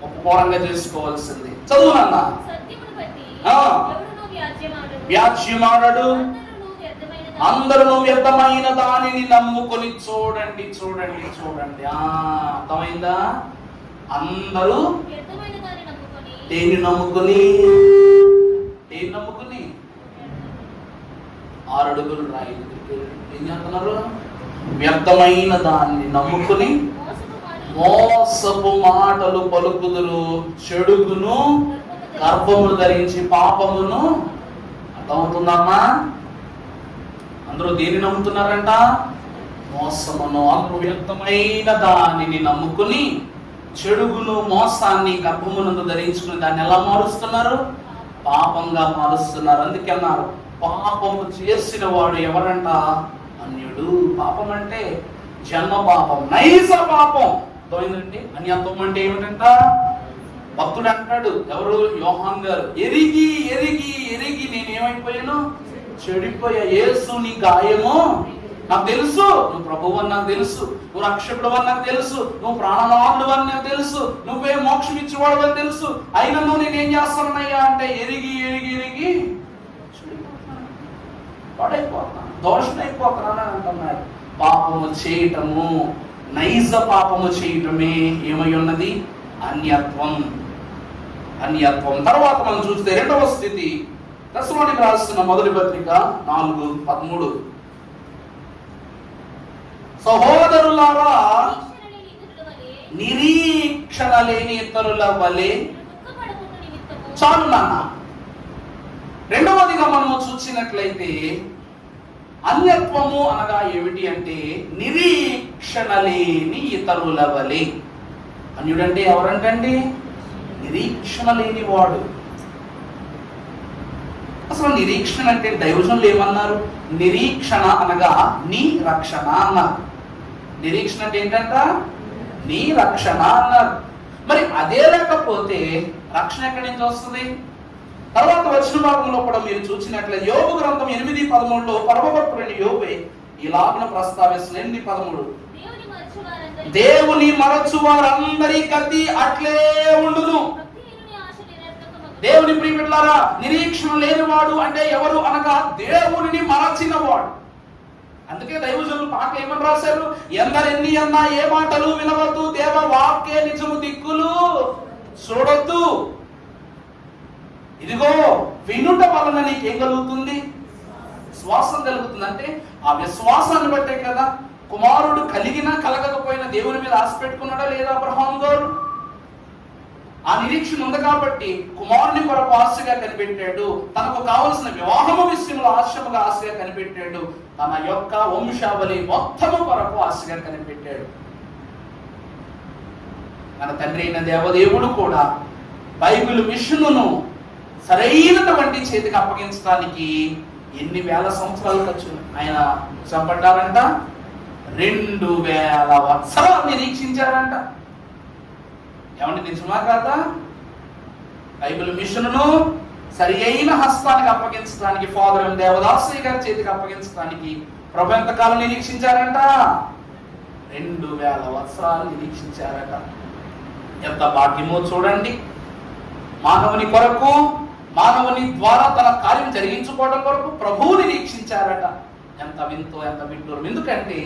ఉపకారంగా చేసుకోవాల్సింది. చదువునన్నా. సత్యమును బట్టి ఆ. ఎవడునూ వ్యాజ్యమాడడు, అందరూ వ్యర్థమైన దానిని నమ్ముకొని చూడండి చూడండి చూడండి. అర్థమైందా? అందరూ వ్యర్థమైన దానిని నమ్ముకొని దేన్ని నమ్ముకుని 6 అడుగులు రాయి ఏం చేస్తున్నారు? వ్యర్థమైన దాన్ని నమ్ముకుని మోసపు మాటలు పలుకుదురు, చెడుగును గర్భమును ధరించి పాపమును. అర్థమవుతుందమ్మా? అందరూ దేన్ని నమ్ముతున్నారంట? మోసమును. అందరూ వ్యర్థమైన దానిని నమ్ముకుని చెడుగును మోసాన్ని గర్భమునందు ధరించుకుని దాన్ని ఎలా మారుస్తున్నారు? పాపంగా మారుస్తున్నారు. అందుకే అన్నారు, పాపము చేసిన వాడు ఎవరంట? అన్యుడు. పాపం అంటే జన్మ పాపం, నైజ పాపం. అర్థమైందండి? అన్యత్వం అంటే ఏమిటంట? భక్తుడు అంటాడు, ఎవరు? యోహాన్ గారు, ఎరిగి ఎరిగి ఎరిగి నేనేమైపోయాను? చెడిపోయా. యేసు నీ గాయము నాకు తెలుసు, నువ్వు ప్రభువు అని నాకు తెలుసు, నువ్వు రక్షకుడు అని నాకు తెలుసు, నువ్వు ప్రాణనాథుడు అని నాకు తెలుసు, నువ్వే మోక్షం ఇచ్చేవాడు అని తెలుసు. అయినా నువ్వు నేనేం చేస్తానయ్యా అంటే ఎరిగి ఎరిగి ఎరిగి పాడైపోతున్నాను, దోషమైపోతున్నాను అని అంటున్నాడు. పాపము చేయటము, నైజ పాపము చేయటమే ఏమై ఉన్నది? అన్యత్వం. అన్యత్వం. తర్వాత మనం చూస్తే రెండవ స్థితి, దశలోనికి రాస్తున్న మొదటి పత్రిక 4:13. సహోదరులారా, నిరీక్షణ లేని ఇతరుల వలె. చాలు నాన్న. రెండవదిగా మనము చూసినట్లయితే అన్యత్వము అనగా ఏమిటి అంటే నిరీక్షణ లేని ఇతరుల వలె. అన్యుడంటే ఎవరంటండి? నిరీక్షణ లేని వాడు. అసలు నిరీక్షణ అంటే దైవజనులు ఏమన్నారు? నిరీక్షణ అనగా నీ రక్షణ అన్నారు. నిరీక్షణ అంటే ఏంటంట? నీ రక్షణ అన్నారు. మరి అదే లేకపోతే రక్షణ ఎక్కడి నుంచి వస్తుంది? తర్వాత వచ్చిన భాగంలో కూడా మీరు చూసినట్లయితే యోబు గ్రంథం 8:13లో పరమభక్తుడైన యోబే ఇలాగను ప్రస్తావిస్తుంది. 8:13, దేవుని మరచు వారందరి గతి అట్లే ఉండును. దేవుని ప్రియమిత్రులారా, నిరీక్షణ లేనివాడు అంటే ఎవరు అనగా దేవునిని మరచిన వాడు. అందుకే దైవజనులు పాటలు ఏమని రాశారు? ఎందరెన్ని అన్నా ఏ మాటలు వినవద్దు, దేవ వాక్కే నిజము దిక్కులు చూడొద్దు. ఇదిగో వినుట వలన నీకేం కలుగుతుంది? విశ్వాసం కలుగుతుంది. అంటే ఆ విశ్వాసాన్ని బట్టే కదా కుమారుడు కలిగినా కలగకపోయినా దేవుని మీద ఆశ పెట్టుకున్నాడా లేదా అబ్రహాము గారు? ఆ నిరీక్షణ ఉంది కాబట్టి కుమారుని కొరకు ఆశగా కనిపెట్టాడు. తనకు కావలసిన వివాహము విషయంలో ఆశగా కనిపెట్టాడు. తన యొక్క వంశావళి మొత్తము కొరకు ఆశగా కనిపెట్టాడు. మన తండ్రి అయిన దేవదేవుడు కూడా బైబిల్ మిషన్ను సరైనటువంటి చేతికి అప్పగించడానికి ఎన్ని వేల సంవత్సరాలు ఖర్చు ఆయన చంపడ్డారంట? 2000 సంవత్సరాలు నిరీక్షించారంట. ఏమంటే నిజమా కాదా? బైబిల్ మిషన్ను సరి అయిన హస్తానికి అప్పగించడానికి, ఫాదర్ దేవదాసయ్య గారి చేతికి అప్పగించడానికి ప్రభు ఎంతకాలం నిరీక్షించారంట? 2000 సంవత్సరాలు నిరీక్షించారట. ఎంత భాగ్యమో చూడండి. మానవుని కొరకు, మానవుని ద్వారా తన కార్యం జరిగించుకోవడం కొరకు ప్రభువు నిరీక్షించారట. ఎంత వింతో, ఎంత వింటూరం. ఎందుకంటే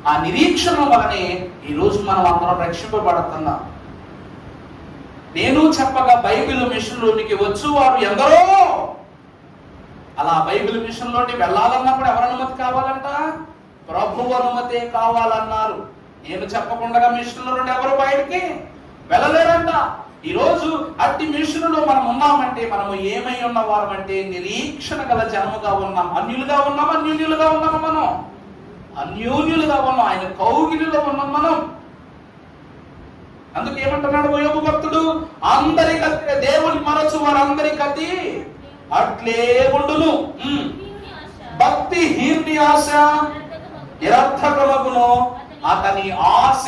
ఆ నిరీక్షణ వలనే ఈరోజు మనం అందరం రక్షింపబడుతున్నాం. నేను చెప్పగా బైబిల్ మిషన్లోనికి వచ్చు వారు ఎందరో. అలా బైబిల్ మిషన్లోకి వెళ్ళాలన్నప్పుడు ఎవరి అనుమతి కావాలంట? ప్రభువు అనుమతే కావాలన్నారు. నేను చెప్పకుండా మిషన్లో నుండి ఎవరు బయటికి వెళ్ళలేరంట. ఈరోజు అట్టి మిషన్లో మనం ఉన్నామంటే మనము ఏమై ఉన్న వారమంటే నిరీక్షణ గల జనముగా ఉన్నాం. అన్యులుగా ఉన్నాం. అన్యూన్యులుగా ఉన్నాము మనం. అన్యూన్యులుగా ఉన్నాం. ఆయన కౌగిలిలో ఉన్నాం మనం. అందుకే ఏమంటున్నాడు యోబు భక్తుడు? అందరి గతి, దేవుని మరచు వారందరి గతి అట్లే ఉండును. భక్తిహీనుని ఆశ నిరర్థకమగును, అతని ఆశ.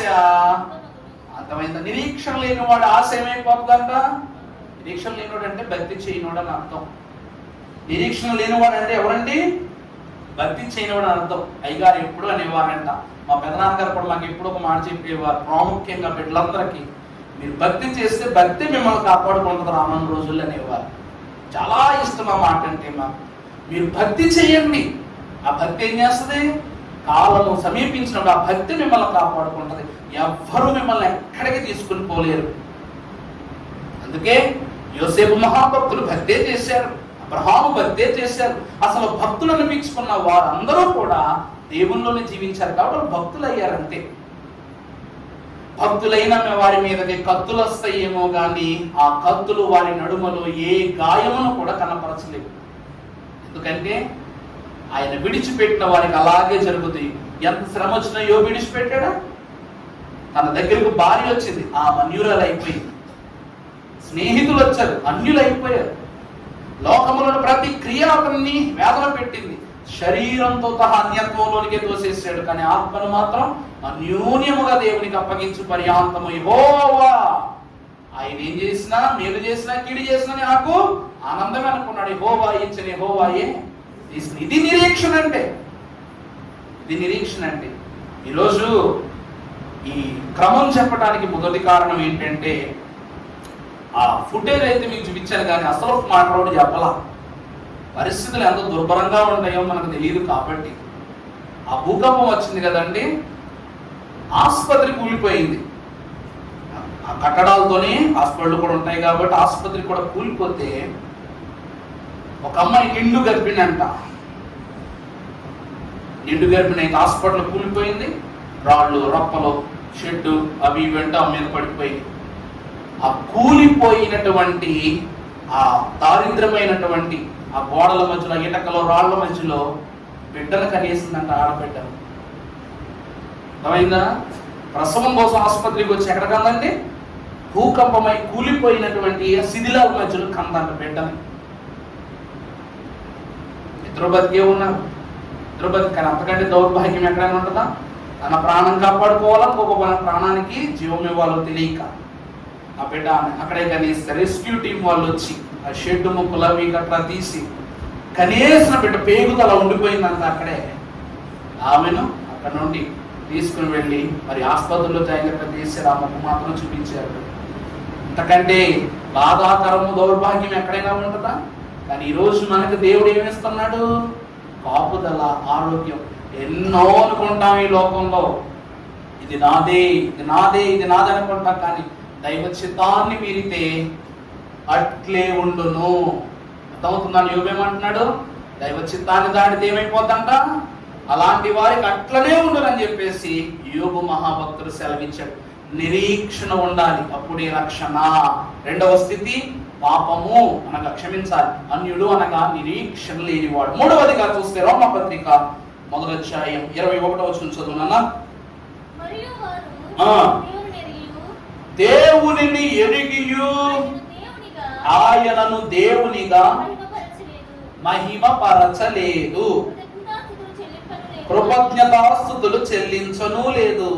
అర్థమైందా? నిరీక్షణ లేనివాడు ఆశ ఏమైపోతుందంట? నిరీక్షణ లేనివాడు అంటే భక్తి చేయనివాడు అని అర్థం. నిరీక్షణ లేనివాడు అంటే ఎవరండి? భక్తి చేయనివాడు అర్థం. అయ్యగారు ఎప్పుడు అనేవారంట, మా పెదనాన్నగారు కూడా మాకు ఎప్పుడు ఒక మాట చెప్పేవారు, ప్రాముఖ్యంగా బిడ్డలందరికీ, మీరు భక్తి చేస్తే భక్తి మిమ్మల్ని కాపాడుకుంటుంది రానున్న రోజుల్లో అనేవారు. చాలా ఇష్టం ఆ మాట అంటే మాకు. మీరు భక్తి చేయండి, ఆ భక్తి ఏం చేస్తుంది, కాలము సమీపించినప్పుడు ఆ భక్తి మిమ్మల్ని కాపాడుకుంటుంది. ఎవ్వరూ మిమ్మల్ని ఎక్కడికి తీసుకుని పోలేరు. అందుకే యోసేపు మహాభక్తులు భక్తే చేశారు, అబ్రహాము భక్తే చేశారు. అసలు భక్తులు అనిపించుకున్న వారందరూ కూడా దేవునిలోనే జీవించారు కాబట్టి భక్తులు అయ్యారంతే. భక్తులైన వారి మీదకి కత్తులు వస్తాయేమో కానీ ఆ కత్తులు వారి నడుమలో ఏ గాయమును కూడా కనపరచలేవు. ఎందుకంటే ఆయన విడిచిపెట్టిన వారికి అలాగే జరుగుతాయి. ఎంత శ్రమ వచ్చినా యోబు విడిచిపెట్టాడా? తన దగ్గరకు భార్య వచ్చింది, ఆ అన్యురాలు అయిపోయింది. స్నేహితులు వచ్చారు, అన్యులు అయిపోయారు. లోకములను ప్రతి క్రియ అతన్ని వేదన పెట్టింది. శరీరంతో సహా అన్యత్వంలోనికే తోసేసాడు, కానీ ఆత్మను మాత్రం అన్యోన్యముగా దేవునికి అప్పగించు పర్యాంతము యెహోవా. ఆయన ఏం చేసినా, మేలు చేసినా, కీడు చేసినా నాకు ఆనందమే అనుకున్నాడు. యెహోవా ఇచ్చని యెహోవాయే తీసుకుని. ఇది నిరీక్షణ అంటే, ఇది నిరీక్షణ అంటే. ఈరోజు ఈ క్రమం చెప్పడానికి మొదటి కారణం ఏంటంటే, ఆ ఫుటేజ్ అయితే మీకు చూపించాను కానీ అసలు మాట్లాడు చెప్పలా. పరిస్థితులు ఎంత దుర్భరంగా ఉంటాయో మనకు తెలియదు కాబట్టి. ఆ భూకంపం వచ్చింది కదండి, ఆసుపత్రి కూలిపోయింది. ఆ కట్టడాలతోనే హాస్పిటల్ కూడా ఉంటాయి కాబట్టి ఆసుపత్రి కూడా కూలిపోతే ఒక అమ్మాయి నిండు గర్భిణి అంట. నిండు గర్భిణి అయితే హాస్పిటల్ కూలిపోయింది. రాళ్ళు, రప్పలు, షెడ్డు అవి వెంట మీద పడిపోయి ఆ కూలిపోయినటువంటి ఆ దారిద్రమైనటువంటి ఆ గోడల మధ్యలో, ఇటకలో, రాళ్ల మధ్యలో బిడ్డను కనేసిందంట, ఆడబిడ్డను. అర్థమైందా? ప్రసవం కోసం ఆసుపత్రికి వచ్చి ఎక్కడ కందంటే భూకంపమై కూలిపోయినటువంటి శిథిలాల మధ్యలో కందంట బిడ్డని. ఇద్దరు బతికే ఉన్నారు, ఇద్దరు బతికారు. అంతకంటే దౌర్భాగ్యం ఎక్కడైనా ఉంటుందా? తన ప్రాణం కాపాడుకోవాలా, ఇంకొక ప్రాణానికి జీవం ఇవ్వాలో తెలియక ఆ బిడ్డ అక్కడే కనీసం రెస్క్యూ టీం వాళ్ళు వచ్చి ఆ షెడ్ ముక్కలు అవి గట్రా తీసి కనీసం బిడ్డ పేగుతల ఉండిపోయిందంత అక్కడే. ఆమెను అక్కడ నుండి తీసుకుని వెళ్ళి మరి ఆసుపత్రిలో జాగ్రత్త తీసారు. ఆ ముక్క మాత్రం చూపించారు. అంతకంటే బాధాకరము, దౌర్భాగ్యం ఎక్కడైనా ఉంటుందా? కానీ ఈరోజు మనకు దేవుడు ఏమిస్తున్నాడు? కాపుదల, ఆరోగ్యం. ఎన్నో అనుకుంటాం ఈ లోకంలో, ఇది నాదే, ఇది నాదే, ఇది నాదే అనుకుంటాం. కానీ దైవ చిత్తాన్ని మీరితే అట్లే ఉండును. అర్థమవుతుందని యోబేమంటున్నాడు? దైవ చిత్తాన్ని దాటితే ఏమైపోతుందంట? అలాంటి వారికి అట్లనే ఉండునని చెప్పేసి యోబు మహాభక్తుడు సెలవిచ్చాడు. నిరీక్షణ ఉండాలి, అప్పుడే రక్షణ. రెండవ స్థితి పాపము అనగా క్షమించాలి, అన్యుడు అనగా నిరీక్షణ లేనివాడు. మూడవదిగా చూస్తే రోమపత్రిక 1వ అధ్యాయం 21వ వచనం చదువునన్నా. దేవునిని ఎరిగియు ఆయనను దేవునిగా మహిమపరచలేదు, కృతజ్ఞతాస్తుతులు చెల్లించను లేదు,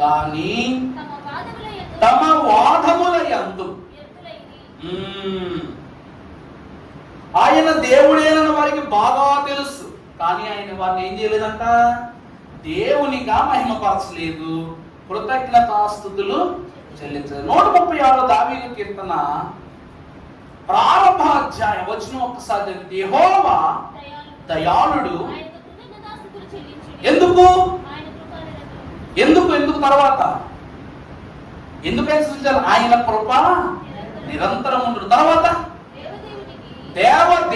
కానీ తమ వాదముల యందు ఆయన దేవుడేనని వారికి బాగా తెలుసు, కానీ ఆయన వారిని ఏం చేయలేదంట? దేవునిగా మహిమపరచలేదు, కృతజ్ఞతాస్తుతులు చెల్లించలేదు. 136 దావీదు కీర్తన ప్రారంభ అధ్యాయం వచనం ఒక్కసారి చదివితే, యెహోవా దయాళుడు. ఎందుకు ఎందుకు ఎందుకు తర్వాత ఎందుకు హెచ్చరించాలి? ఆయన కృప నిరంతరం ఉండు. తర్వాత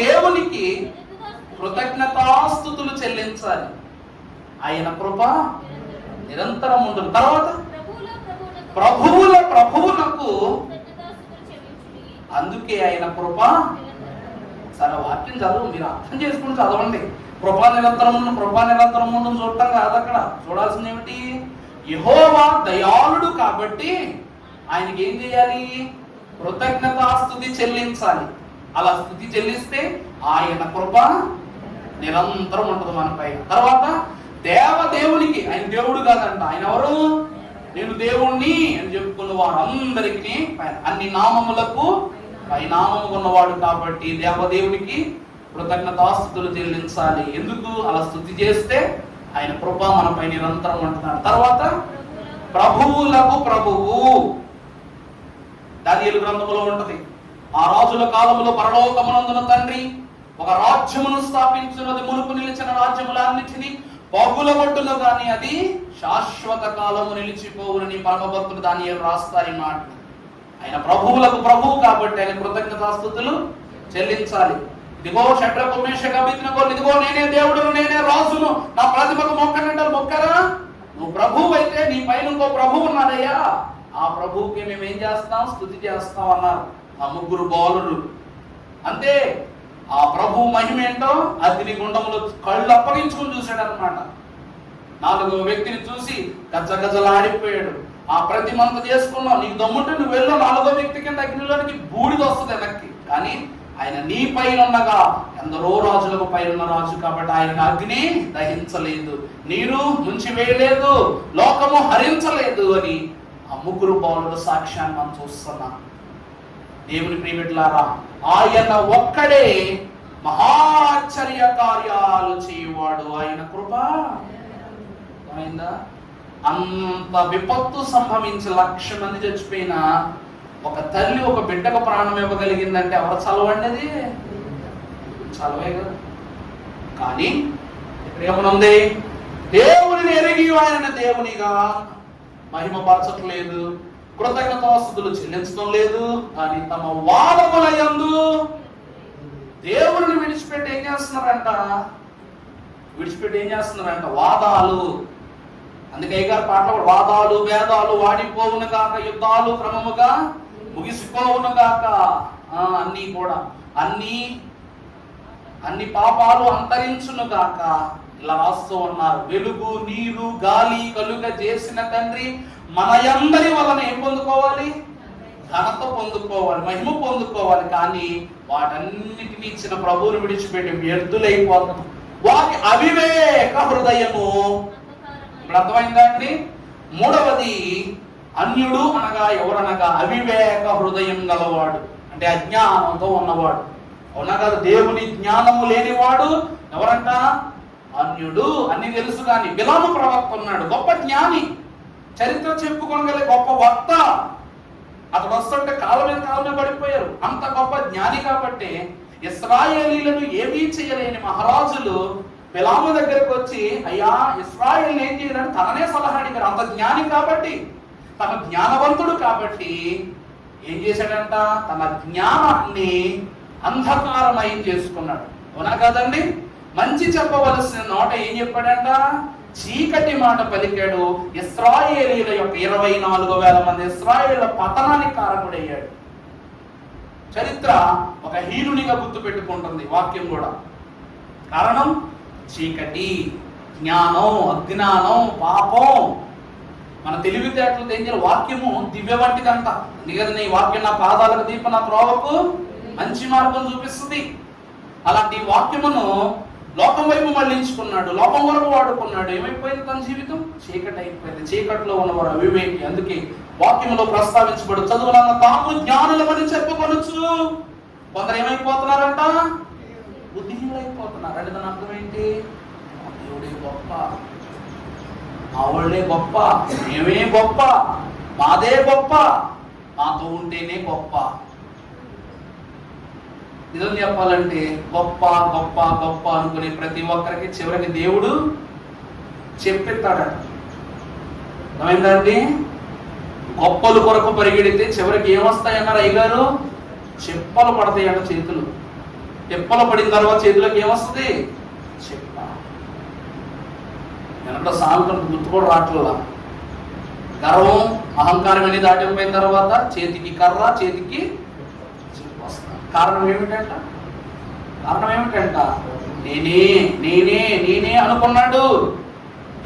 దేవునికి కృతజ్ఞతాస్తుతులు చెల్లించాలి. ఆయన కృప నిరంతరం ఉండు. తర్వాత ప్రభువునకు, అందుకే ఆయన కృప. సరే వాక్యం చదువు, మీరు అర్థం చేసుకుని చదవండి. కృపా నిరంతరం చూడటం కాదు, అక్కడ చూడాల్సింది ఏమిటి? యెహోవా దయాళుడు కాబట్టి ఆయనకి ఏం చేయాలి? కృతజ్ఞతాస్తుతి చెల్లించాలి. అలా స్తుతి చెల్లిస్తే ఆయన కృప నిరంతరం ఉంటుంది మనపై. తర్వాత దేవునికి, ఆయన దేవుడు కాదంట, ఆయన ఎవరు? నేను దేవుణ్ణి అని చెప్పుకున్న వారందరికీ అన్ని నామములకు పైనామము ఉన్నవాడు కాబట్టి దేవదేవునికి కృతజ్ఞతాస్తుతులు చెల్లించాలి. ఎందుకు అలా స్తుతి చేస్తే ఆయన కృప మనపై నిరంతరం ఉంటున్నాడు. తర్వాత ప్రభువులకు ప్రభువు, దానియేలు గ్రంథములో ఉంటది. ఆ రాజుల కాలములో పరలోకమునందున తండ్రి ఒక రాజ్యమును స్థాపించినది, మునుపు నిలిచిన రాజ్యములన్నిటినీ పగులగొట్టును గాని అది శాశ్వత కాలము నిలిచిపోవునని పరమభక్తుడు దానియేలు రాస్తారు ఈ మాట. ఆయన ప్రభువులకు ప్రభువు కాబట్టి ఆయన కృతజ్ఞతాస్తుతులు చెల్లించాలి. ఇదిగో షడ్రకు మేషకు అబేద్నెగోలు, ఇదిగో నేనే దేవుడును, నేనే రాజును, నా ప్రతిమకు మొక్కనంటారు. మొక్కరా? నువ్వు ప్రభువు అయితే నీ పైన ఇంకో ప్రభువు ఉన్నాడయ్యా, ఆ ప్రభువుకి మేము ఏం చేస్తాం? స్తుతి చేస్తాం అన్నారు ఆ ముగ్గురు బాలురు. అంతే. ఆ ప్రభు మహిమ ఏంటో అగ్ని గుండములో కళ్ళు అప్పగించుకుని చూశాడు అనమాట. 4వ వ్యక్తిని చూసి గజగజలాడిపోయాడు. ఆ ప్రతిమంత చేసుకున్నావు, నీకు దమ్ముంటే నువ్వు వెళ్ళు 4వ వ్యక్తి కింద అగ్నిలోనికి బూడిద వస్తుంది వెనక్కి. కానీ ఆయన నీ పైన ఉండగా ఎందరో రాజులకు పైన రాజు కాబట్టి ఆయన అగ్ని దహించలేదు, నీరు ముంచి వేయలేదు, లోకము హరించలేదు అని ఆ ముగ్గురు బాలుల సాక్ష్యాన్ని మనం చూస్తున్నాం. దేవుని ప్రియమిట్లారా, ఆయన ఒక్కడే మహాశ్చర్య కార్యాలు చేయవాడు. ఆయన కృప అయిందా? అంత విపత్తు సంభవించి 1,00,000 మంది చచ్చిపోయినా ఒక తల్లి ఒక బిడ్డకు ప్రాణం ఇవ్వగలిగిందంటే ఎవరు చలవండి? అది చలవే కదా. కానీ ఇక్కడ ఏమనుంది? దేవుని ఎరిగి ఆయన దేవునిగా మహిమపరచట్లేదు, కృతజ్ఞతాస్తుతులు చెల్లించడం లేదు. కానీ తమ వాదముల యందు దేవుడిని విడిచిపెట్టి ఏం చేస్తున్నారంట? వాదాలు. అందుకే అయ్యగారు పాటలు, వాదాలు వేదాలు వాడిపోవును గాక, యుద్ధాలు క్రమముగా ముగిసిపోవును గాక, అన్నీ కూడా అన్ని పాపాలు అంతరించును గాక, ఇలా రాస్తూ ఉన్నారు. వెలుగు నీరు గాలి కలుగ చేసిన తండ్రి మనయందరి వలన ఏం పొందుకోవాలి? ఘనత పొందుకోవాలి, మహిమ పొందుకోవాలి. కానీ వాటన్నిటిని ఇచ్చిన ప్రభువుని విడిచిపెట్టి వ్యర్థులైపోతాం. వాటి అవివేక హృదయము. ఇప్పుడు అర్థమైందా అండి? 3వది అన్యుడు అనగా ఎవరనగా అవివేక హృదయం గలవాడు, అంటే అజ్ఞానంతో ఉన్నవాడు. అవునా కాదు? దేవుని జ్ఞానము లేనివాడు ఎవరంట? అన్యుడు. అన్ని తెలుసు కానీ బిలాము ప్రవక్త ఉన్నాడు, గొప్ప జ్ఞాని, చరిత్ర చెప్పుకోగల గొప్ప వక్త. అతడు వస్తుంటే కాళ్ళ మీద పడిపోయారు. అంత గొప్ప జ్ఞాని కాబట్టి ఇశ్రాయేలీలను ఏమీ చేయలేని మహారాజులు బిలాము దగ్గరకు వచ్చి, అయ్యా ఇశ్రాయేలు ఏం చేయాలని తననే సలహా అడిగారు. అంత జ్ఞాని కాబట్టి, తన జ్ఞానవంతుడు కాబట్టి ఏం చేశాడంట? తన జ్ఞానాన్ని అంధకారమయం చేసుకున్నాడు. అవునా కాదండి? మంచి చెప్పవలసిన నోట ఏం చెప్పాడంట? చీకటి మాట పలికాడు. ఇశ్రాయేలీల యొక్క 24,000 మంది ఇశ్రాయేలీల పతనానికి కారకుడయ్యాడు. చరిత్ర ఒక హీనునిగా గుర్తు పెట్టుకుంటుంది, వాక్యం కూడా. కారణం చీకటి, జ్ఞానం, అజ్ఞానం, పాపం. మన తెలివితేటలు ఏం చేయాలి? వాక్యము దివ్య వంటిదంట. అందుకని ఈ వాక్యం నా పాదాలకు దీపం, నా త్రోవకు మంచి మార్గం చూపిస్తుంది. అలాంటి వాక్యమును లోకం వైపు మళ్ళించుకున్నాడు, లోకం వరకు వాడుకున్నాడు. ఏమైపోయింది? తన జీవితం చీకటి అయిపోయింది. చీకటిలో ఉన్నవారు అవివేకి. అందుకే వాక్యంలో ప్రస్తావించబడు, చదువులన్న తాము జ్ఞానులమని చెప్పుకొనొచ్చు. కొందరు ఏమైపోతున్నారంట? బుద్ధిహీనులైపోతున్నారు. అంటే దాని అర్థం ఏంటి? దేవుడే గొప్ప, మా వాళ్ళే గొప్ప, మేమే గొప్ప, మాదే గొప్ప, మాతో ఉంటేనే గొప్ప. నిజం చెప్పాలంటే గొప్ప గొప్ప గొప్ప అనుకునే ప్రతి ఒక్కరికి చివరికి దేవుడు చెప్పెత్తాడట. అర్థమైందండి? గొప్పలు కొరకు పరిగెడితే చివరికి ఏమొస్తాయన్నారు అయ్యగారు? చెప్పలు పడతాయట చేతులు. చెప్పలు పడిన తర్వాత చేతులకు ఏమొస్తుంది? చెప్ప. వెనక సామెత గుర్తు కూడా రావట్లా. గర్వం అహంకారం అనేది దాటిపోయిన తర్వాత చేతికి కర్ర, చేతికి చెప్పు వస్తుంది. కారణం ఏమిటంట? నేనే నేనే నేనే అనుకున్నాడు.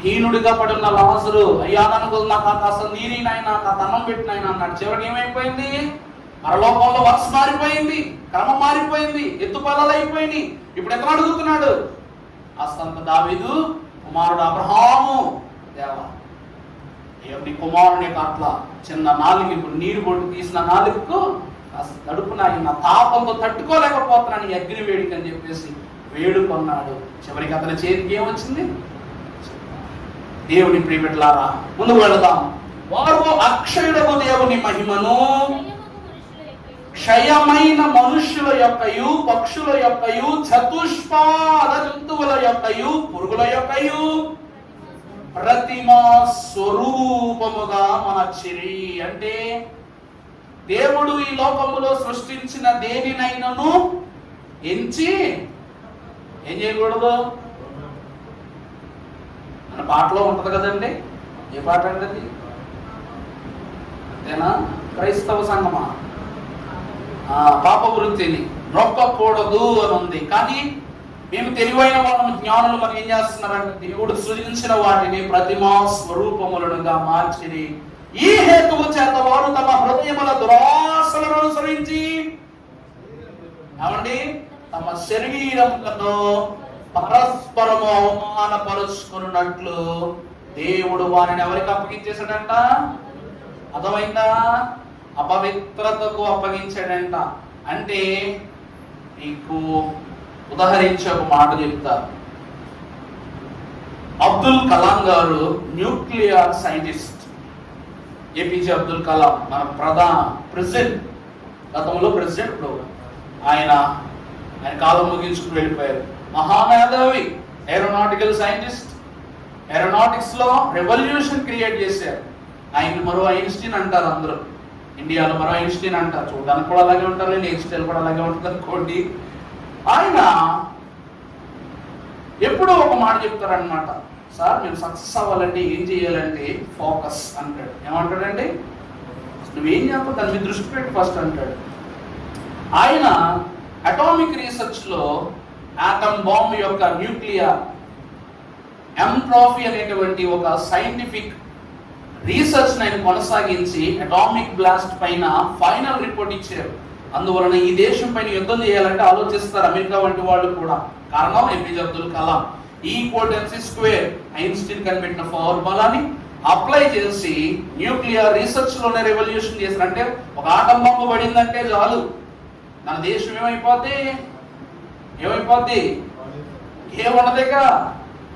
హీనుడిగా పడున్న లాజరు, అయ్యా నాకు కాస్త నీరినైనా, నాకు అన్నం పెట్టినైనా అన్నాడు. చివరికి ఏమైపోయింది? పరలోకంలో వరుస మారిపోయింది, క్రమం మారిపోయింది, ఎత్తుపల్లాలు అయిపోయింది. ఇప్పుడు ఎక్కడ అడుగుతున్నాడు? అస్తంత దావీదు కుమారుడు అబ్రహాము, దేవా దేవుని కుమారుని అట్లా చిన్న నాలుగు, ఇప్పుడు నీరు పొట్టు తీసిన నాలుగుకు నడుపున ఆయన తాపంతో తట్టుకోలేకపోతున్నాను ఈ అగ్ని వేడికి అని చెప్పేసి వేడుకొన్నాడు. చివరికి అతని చేతికి ఏమొచ్చింది? దేవుని ప్రియబిడ్డలారా, ముందుకు వెళదాం. వారు అక్షయుడకు దేవుని మహిమను క్షయమైన మనుష్యుల యొక్కయు పక్షుల యొక్కయు చతుష్పాద జంతువుల యొక్కయు పురుగుల యొక్కయు ప్రతిమా స్వరూపముగా మనచిరి. అంటే దేవుడు ఈ లోకములో సృష్టించిన దేనినైనను ఎంచి ఏం చేయకూడదు? మన పాటలో ఉంటది కదండి, ఏ పాట అండి అది? అంతేనా? క్రైస్తవ సంఘమా? పాప వృత్తిని నొక్కకూడదు అని ఉంది. కానీ మేము తెలివైన వాళ్ళము, జ్ఞానులు మనం ఏం చేస్తున్నారంటే దేవుడు సృజించిన వాటిని ప్రతిమా స్వరూపములుగా మార్చిరి. ఈ హేతువు చేత వారు తమ హృదయముల దురాశలను అనుసరించి ఏమండి తమ శరీరములను పరస్పరము అవమానపరుచుకున్నట్లు దేవుడు వారిని ఎవరికి అప్పగించేశాడంట? అర్థమైందా? అపవిత్రతకు అప్పగించాడంట. అంటే నీకు ఉదాహరించి ఒక మాట చెప్తా. అబ్దుల్ కలాం గారు nuclear scientist. APJ Abdul Kalam మన ప్రెసిడెంట్, గతంలో ప్రెసిడెంట్, ఇప్పుడు ఆయన కాలం ముగించుకుని వెళ్ళిపోయారు. మహామేధావి, ఏరోనాటికల్ సైంటిస్ట్. ఏరోనాటిక్స్ లో రెవల్యూషన్ క్రియేట్ చేశారు. ఆయన మరో ఐన్స్టీన్ అంటారు అందరూ. ఇండియాలో మరో ఐన్స్టీన్ అంటారు. చూడడానికి కూడా అలాగే ఉంటారు, నెక్స్ట్ స్టైల్ కూడా అలాగే ఉంటుంది అనుకోండి. ఆయన ఎప్పుడూ ఒక మాట చెప్తారనమాట. సార్ మీరు సక్సెస్ అవ్వాలంటే ఏం చేయాలంటే ఫోకస్ అంటాడు. ఏమంటాడండి? నువ్వేం చేస్తావు దాని మీద దృష్టి పెట్టి ఫస్ట్ అంటాడు. ఆయన అటామిక్ రీసెర్చ్ లో ఆటమ్ బాంబ్ యొక్క న్యూక్లియర్ ఎంట్రోఫీ అనేటువంటి ఒక సైంటిఫిక్ రీసెర్చ్ ఆయన కొనసాగించి అటామిక్ బ్లాస్ట్ పైన ఫైనల్ రిపోర్ట్ ఇచ్చారు. అందువలన ఈ దేశం పైన యుద్ధం చేయాలంటే ఆలోచిస్తారు అమెరికా వంటి వాళ్ళు కూడా. కారణం APJ Abdul Kalam. E=mc², Einstein కనిపెట్టిన ఫార్ములాని అప్లై చేసి న్యూక్లియర్ రీసెర్చ్ లోనే రెవల్యూషన్ చేశారు. అంటే ఒక ఆటం బాంబు పడిందంటే చాలు మన దేశం ఏమైపోద్ది? ఏముండదేగా.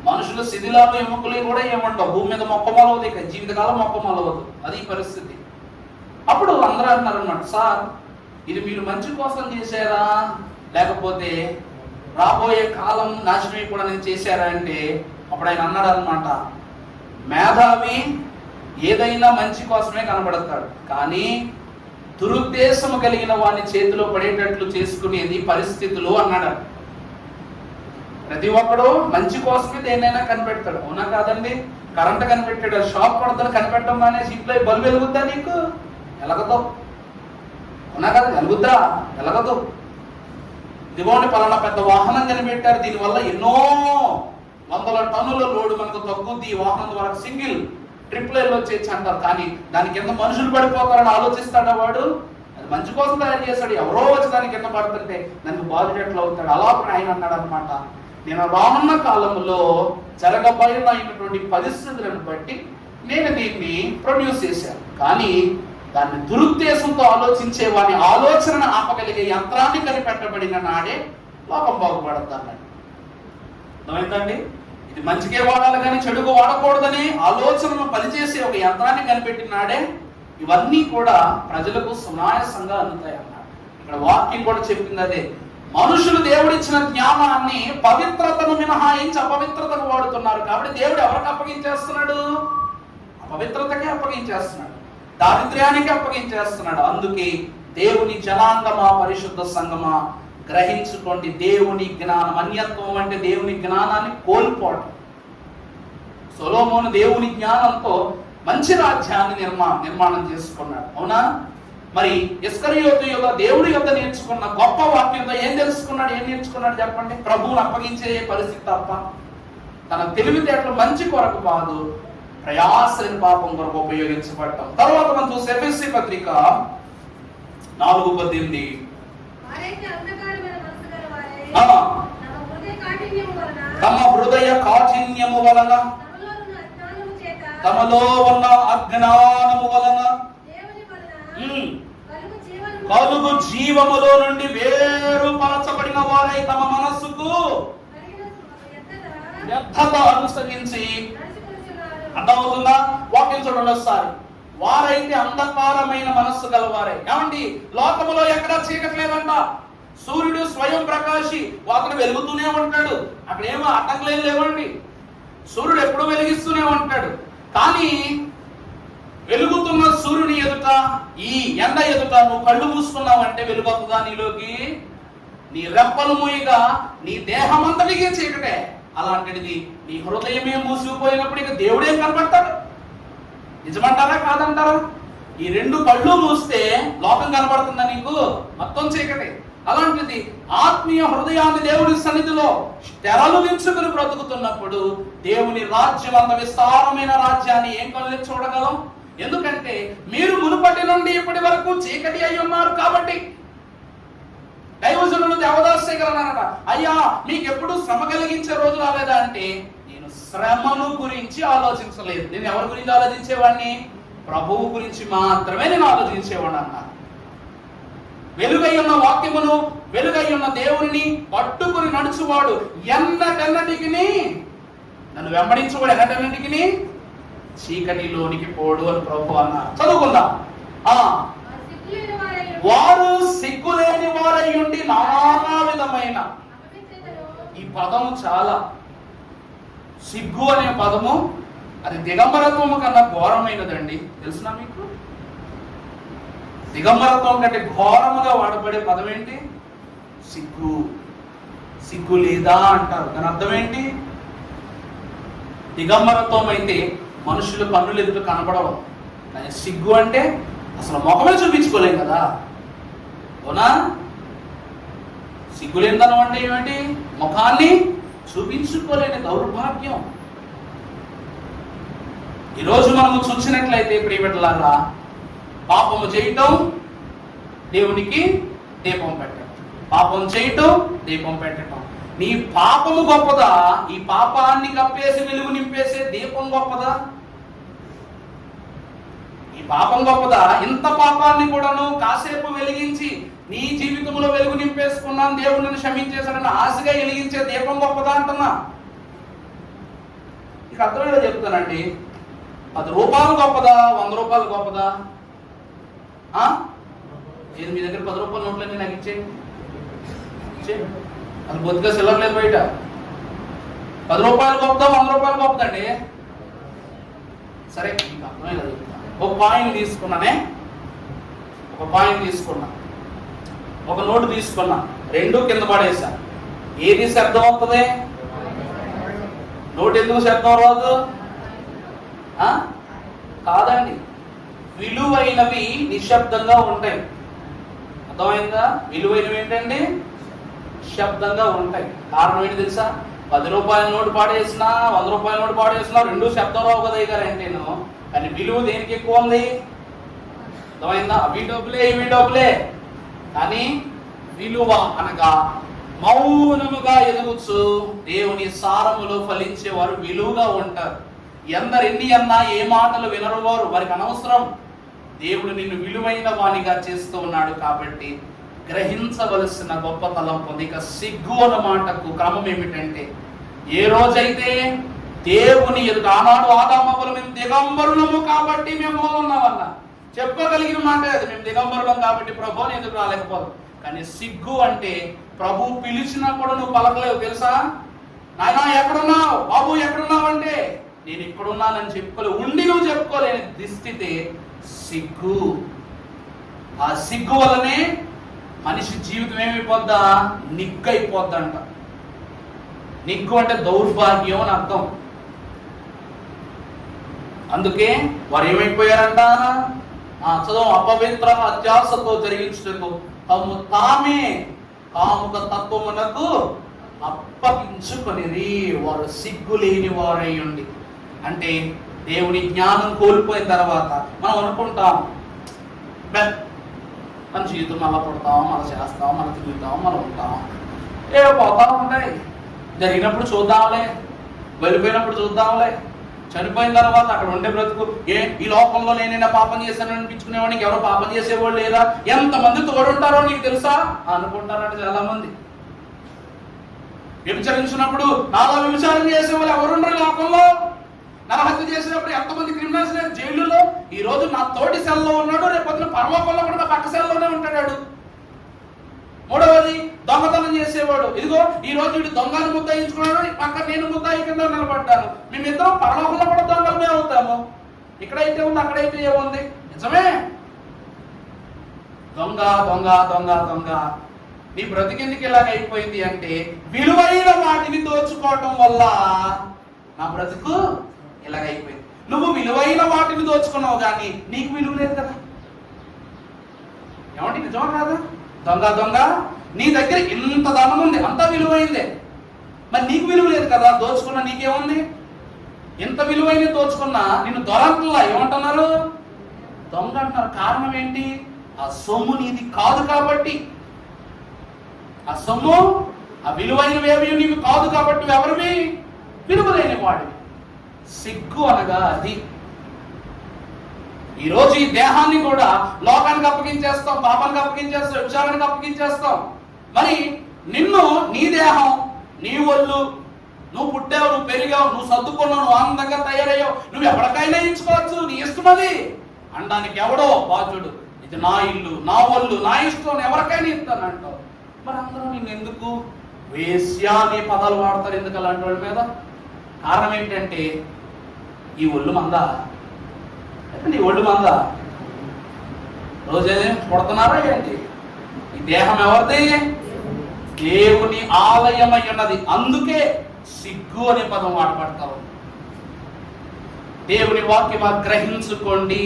మనుషుల శిథిలాలు ఎముకలు కూడా ఏముండవు. భూమి మీద మొక్క మొలవదు, ఇక జీవితకాలం మొక్క మొలవదు. అది పరిస్థితి. అప్పుడు అందరూ అంటున్నారు అన్నమాట, సార్ ఇది మీరు మంచి కోసం చేశారా లేకపోతే రాబోయే కాలం నాశనం కూడా నేను చేశారా అంటే అప్పుడు ఆయన అన్నాడు అనమాట, మేధావి ఏదైనా మంచి కోసమే కనబడతాడు, కానీ దురుద్దేశము కలిగిన వాని చేతిలో పడేటట్లు చేసుకునేది పరిస్థితులు అన్నాడు. ప్రతి ఒక్కడు మంచి కోసమే దేన్నైనా కనిపెడతాడు. అవునా కాదండి? కరెంట్ కనిపెట్టాడు, షాక్ పడతాడు, కనిపెట్టడం మానేసి ఇంట్లో బల్బు వెలుగుద్దా? నీకు ఎలగదు. అవునా కదా? వెలుగుద్దా? ఎలగదు. ఇదిగోండి పలానా పెద్ద వాహనం కనిపెట్టారు, దీనివల్ల ఎన్నో వందల టన్నుల లోడు మనకు తగ్గుద్ది, ఈ వాహనం ద్వారా సింగిల్ ట్రిప్ లైన్ వచ్చేసి అంటారు. కానీ దాని కింద మనుషులు పడిపోతారని ఆలోచిస్తాడా వాడు? అది మంచి కోసం తయారు చేస్తాడు. ఎవరో వచ్చి దాని కింద పడుతుంటే దానికి బాధ్యతలు అవుతాడు. అలా ఆయన అన్నాడు అనమాట, నేను రానున్న కాలంలో జరగబోయినటువంటి పరిస్థితులను బట్టి నేను దీన్ని ప్రొడ్యూస్ చేశాను, కానీ దాన్ని దురుద్దేశంతో ఆలోచించే వాని ఆలోచనను ఆపగలిగే యంత్రాన్ని కనిపెట్టబడిన నాడే లోకం బాగుపడతాడు. అర్థమైందండి? ఇది మంచికే వాడాలి కానీ చెడుకు వాడకూడదని ఆలోచనను పనిచేసే ఒక యంత్రాన్ని కనిపెట్టిన నాడే ఇవన్నీ కూడా ప్రజలకు సునాయాసంగా అందుతాయి అన్నాడు. ఇక్కడ వాక్యం కూడా చెప్పింది అదే. మనుషులు దేవుడిచ్చిన జ్ఞానాన్ని పవిత్రతను మినహాయించి అపవిత్రతకు వాడుతున్నారు. కాబట్టి దేవుడు ఎవరికి అప్పగించేస్తున్నాడు? అపవిత్రతకే అప్పగించేస్తున్నాడు, దారిద్ర్యానికి అప్పగించేస్తున్నాడు. అందుకే దేవుని జనాంగమా, పరిశుద్ధ సంఘమా, గ్రహించుకోండి, దేవుని జ్ఞానం, అన్యత్వం అంటే దేవుని జ్ఞానాన్ని కోల్పోవడం. సొలొమోను దేవుని జ్ఞానంతో మంచి రాజ్యాన్ని నిర్మాణం చేసుకున్నాడు. అవునా? మరి ఇస్కరియోతు యొక్క దేవుడి యొక్క నేర్చుకున్న గొప్ప వాక్యంతో ఏం నేర్చుకున్నాడు చెప్పండి? ప్రభువును అప్పగించే పరిస్థితి తప్ప తన తెలివితేటలు మంచి కొరకు కాదు, ప్రయాసని పాపం కొరకు ఉపయోగించబడటం. తర్వాత మనం చూసే ఎఫెసీ పత్రిక 4:18 తమ హృదయ కాఠిన్యము వలన, తమలో ఉన్న అజ్ఞానము వలన కలుగు జీవములో నుండి వేరుపరచబడిన వారై తమ మనస్సుకు వ్యర్థత అనుసరించి, అర్థమవుతుందా? వాక్యం చూడండి ఒకసారి. వారైతే అంధకారమైన మనస్సు గలవారే. ఏమండి, లోకములో ఎక్కడా చీకటి లేదంట. సూర్యుడు స్వయం ప్రకాశి, అతను వెలుగుతూనే ఉంటాడు. అక్కడ ఏమో అడ్డంకులేం లేవండి. సూర్యుడు ఎప్పుడూ వెలిగిస్తూనే ఉంటాడు. కానీ వెలుగుతున్న సూర్యుని ఎదుట, ఈ ఎండ ఎదుట నువ్వు కళ్ళు మూసుకున్నావంటే వెలుగొస్తుందా నీలోకి? నీ రెప్పలు మూయగా నీ దేహం అంతటికీ చీకటే. అలాంటిది నీ హృదయమే మూసిపోయినప్పుడు ఇక దేవుడేం కనబడతాడు? నిజమంటారా కాదంటారా? ఈ రెండు కళ్ళు మూస్తే లోకం కనబడుతుందా నీకు? మొత్తం చీకటే. అలాంటిది ఆత్మీయ హృదయాన్ని దేవుని సన్నిధిలో తెరలు దించుకుని బ్రతుకుతున్నప్పుడు దేవుని రాజ్యం, అంత విస్తారమైన రాజ్యాన్ని ఏం కళ్ళు చూడగలం? ఎందుకంటే మీరు మునుపటి నుండి ఇప్పటి వరకు చీకటి అయి ఉన్నారు కాబట్టి. దైవజనులు దేవదాస్ శేఖర్ అన్నారట, అయ్యా మీకు ఎప్పుడు శ్రమ కలిగించే రోజు రాలేదా అంటే, నేను శ్రమను గురించి ఆలోచించలేదు. నేను ఎవరి గురించి ఆలోచించేవాడిని? ప్రభువు గురించి మాత్రమే నేను ఆలోచించేవాడు అన్నారు. వెలుగై ఉన్న వాక్యమును, వెలుగై ఉన్న దేవుని పట్టుకుని నడుచువాడు ఎన్నటెన్నటికి, నన్ను వెంబడించువాడు ఎన్నటెన్నటికి చీకటిలోనికి పోడు అని ప్రభు అన్నారు. చదువుకుందాం. వారు సిగ్గులేని వారై ఉండి నానా విధమైన, ఈ పదము చాలా, సిగ్గు అనే పదము అది దిగంబరత్వము కన్నా ఘోరమైనదండి. తెలుసునా మీకు? దిగంబరత్వం కంటే ఘోరముగా వాడబడే పదం ఏంటి? సిగ్గు. సిగ్గు లేదా అంటారు. దాని అర్థం ఏంటి? దిగంబరత్వం అయితే మనుషులు కన్నులు ఎదుట కనపడవు. కానీ సిగ్గు అంటే అసలు ముఖమే చూపించుకోలేం కదా, అవునా? సిగ్గులేనితనం అంటే ఏమిటి? ముఖాన్ని చూపించుకోలేని దౌర్భాగ్యం. ఈరోజు మనము చూసినట్లయితే ప్రియబిడ్డలారా, పాపము చేయటం దేవునికి దీపం పెట్టడం, పాపం చేయటం దీపం పెట్టడం. నీ పాపము గొప్పదా? ఈ పాపాన్ని కప్పేసి వెలుగు నింపేసే దీపం గొప్పదా? ఈ పాపం గొప్పదా? ఇంత పాపాన్ని కూడాను కాసేపు వెలిగించి నీ జీవితంలో వెలుగు నింపేసుకున్నాను, దేవుడు నన్ను క్షమించేశాడని ఆశగా వెలిగించే దీపం గొప్పదా అంటున్నా. ఇక అర్థమేదో చెప్తానండి. 10 రూపాయలు గొప్పదా? 100 రూపాయలు గొప్పదా? ఏది మీ దగ్గర 10 రూపాయల నోట్లన్నీ నాకు ఇచ్చేయండి. అది బొత్తిగా సిల్లర్ లేదు బయట. 10 రూపాయలు గొప్పదా? 100 రూపాయలు గొప్పదండి? సరే, మీకు అర్థమేదో చెప్తాను. ఒక పాయింట్ తీసుకున్నానే, ఒక పాయింట్ తీసుకున్నా, ఒక నోటు తీసుకున్నా, 2 కింద పడేసా. ఏది శబ్దం అవుతుంది? నోటు ఎందుకు శబ్దం రాదు? కాదండి, విలువైనవి నిశ్శబ్దంగా ఉంటాయి. అర్థమైందా? విలువైనవి ఏంటండి? నిశ్శబ్దంగా ఉంటాయి. కారణం ఏంటి తెలుసా? 10 రూపాయల నోటు పాడేసినా, 100 రూపాయల నోటు పాడేసినా 2 శబ్దం రావు కదా గారంటే. కానీ విలువ దేనికి ఎక్కువ ఉంది? అర్థమైందా? అవి డబ్బులే, ఇవి డబ్బులే. కానీ విలువ అనగా మౌనముగా ఎదుగుచు దేవుని సారములో ఫలించేవారు విలువగా ఉంటారు. ఎందరు ఎన్ని అన్నా ఏ మాటలు వినరు వారు, వారికి అనవసరం. దేవుడు నిన్ను విలువైన వానిగా చేస్తూ ఉన్నాడు కాబట్టి గ్రహించవలసిన గొప్ప తలంపు. ఇక సిగ్గు అన్న మాటకు క్రమం ఏమిటంటే, ఏ రోజైతే దేవుని ఎదుట, ఆనాడు ఆదామవ్వలు మేము దిగంబరులము కాబట్టి మేము ఉన్నామన్నా చెప్పగలిగిన మాట అది. మేము దిగంబరులం కాబట్టి ప్రభువుని ఎదురు రాలేకపోదు. కానీ సిగ్గు అంటే ప్రభు పిలిచినా కూడా నువ్వు పలకలేవు. తెలుసా? నాయనా ఎక్కడున్నావు, బాబు ఎక్కడున్నావు అంటే నేను ఇక్కడున్నానని చెప్పుకోలేవు. ఉండి నువ్వు చెప్పుకోలేని దుస్థితి సిగ్గు. ఆ సిగ్గు వల్లనే మనిషి జీవితం ఏమైపోద్దా? నిగ్గు అయిపోద్దంట. నిగ్గు అంటే దౌర్భాగ్యం అని అర్థం. అందుకే వారు ఏమైపోయారంట? చదువు, అపవిత్ర అత్యాసతో జరిగించుటకు తమ్ము తామే కాముక తత్వమునకు అప్పగించుకొనిరి. వారు సిగ్గు లేని వారై ఉండి. అంటే దేవుని జ్ఞానం కోల్పోయిన తర్వాత మనం అనుకుంటాం, మన జీవితం మళ్ళీ పుడతాం, మళ్ళీ చేస్తాం, మళ్ళీ తిరుగుతాం, మళ్ళీ ఉంటాం, పోతా ఉంటాయి. జరిగినప్పుడు చూద్దాంలే, వెళ్ళిపోయినప్పుడు చూద్దాంలే, చనిపోయిన తర్వాత అక్కడ ఉండే బ్రతుకు ఈ లోకంలో నేనైనా పాపం చేశాను అనిపించుకునేవాడికి ఎవరో పాపం చేసేవాళ్ళు లేదా, ఎంతమంది తోడుంటారో నీకు తెలుసా అనుకుంటారంట చాలా మంది. వ్యభిచరించినప్పుడు నాలో వ్యభిచారం చేసేవాళ్ళు ఎవరుండరు లోకంలో. నరహత్య చేసినప్పుడు ఎంతమంది క్రిమినల్స్ లేరు జైలులో. ఈ రోజు నా తోటి సెల్లో ఉన్నాడు, రేపు పొద్దున పరలోకంలో కూడా నా పక్క సెల్లోనే ఉంటాడు. మూడవది దొంగతనం చేసేవాడు. ఇదిగో ఈ రోజు వీడు దొంగను ముద్దాయించుకున్నాడు, పక్క నేను ముద్దాయి కింద నిలబడ్డాను. మేమిద్దరం పరలోకంలో కూడా దొంగలమే అవుతాము. ఇక్కడైతే ఉంది అక్కడైతే ఏముంది? నిజమే. దొంగ దొంగ దొంగ దొంగ. నీ బ్రతికెందుకు ఇలాగ అయిపోయింది అంటే విలువైన వాటిని దోచుకోవటం వల్ల నా బ్రతుకు ఇలాగైపోయింది. నువ్వు విలువైన వాటిని దోచుకున్నావు కానీ నీకు విలువ లేదు కదా. ఏమంటే నిజమా కాదా? దొంగ దొంగ, నీ దగ్గర ఇంత ధనం ఉంది, అంత విలువైందే, మరి నీకు విలువ లేదు కదా. దోచుకున్నా నీకేముంది? ఎంత విలువైన దోచుకున్నా నిన్ను దొరకలా ఏమంటున్నారు? దొంగ అంటున్నారు. కారణం ఏంటి? ఆ సొమ్ము నీది కాదు కాబట్టి. ఆ సొమ్ము, ఆ విలువైనవేవి నీకు కాదు కాబట్టి ఎవరివి? విలువలేని వాడివి. సిగ్గు అనగా అది. ఈరోజు ఈ దేహాన్ని కూడా లోకానికి అప్పగించేస్తాం, పాపానికి అప్పగించేస్తాం, విచారానికి అప్పగించేస్తాం. మరి నిన్ను, నీ దేహం, నీ ఒళ్ళు, నువ్వు పుట్టావు, నువ్వు పెరిగావు, నువ్వు సర్దుకున్నావు, నువ్వు ఆనందంగా తయారయ్యావు, నువ్వు ఎవరికైనా ఇచ్చుకోవచ్చు, నీ ఇష్టమది అనడానికి ఎవడో బాధ్యుడు. ఇది నా ఇల్లు, నా ఒళ్ళు, నా ఇష్టం, ఎవరికైనా ఇస్తానంటావు. మరి అందరూ నిన్ను ఎందుకు వేశ్య అనే పదాలు వాడతారు? ఎందుకు అలాంటి వాళ్ళ మీద? కారణం ఏంటంటే ఈ ఒళ్ళు మందా? నీ ఒళ్ళు మందా? రోజే కొడుతున్నారా ఏంటి? ఈ దేహం ఎవరిది? దేవుని ఆలయమై ఉన్నది. అందుకే సిగ్గు అనే పదం వాడబడతావు. దేవుని వాక్యం గ్రహించుకోండి.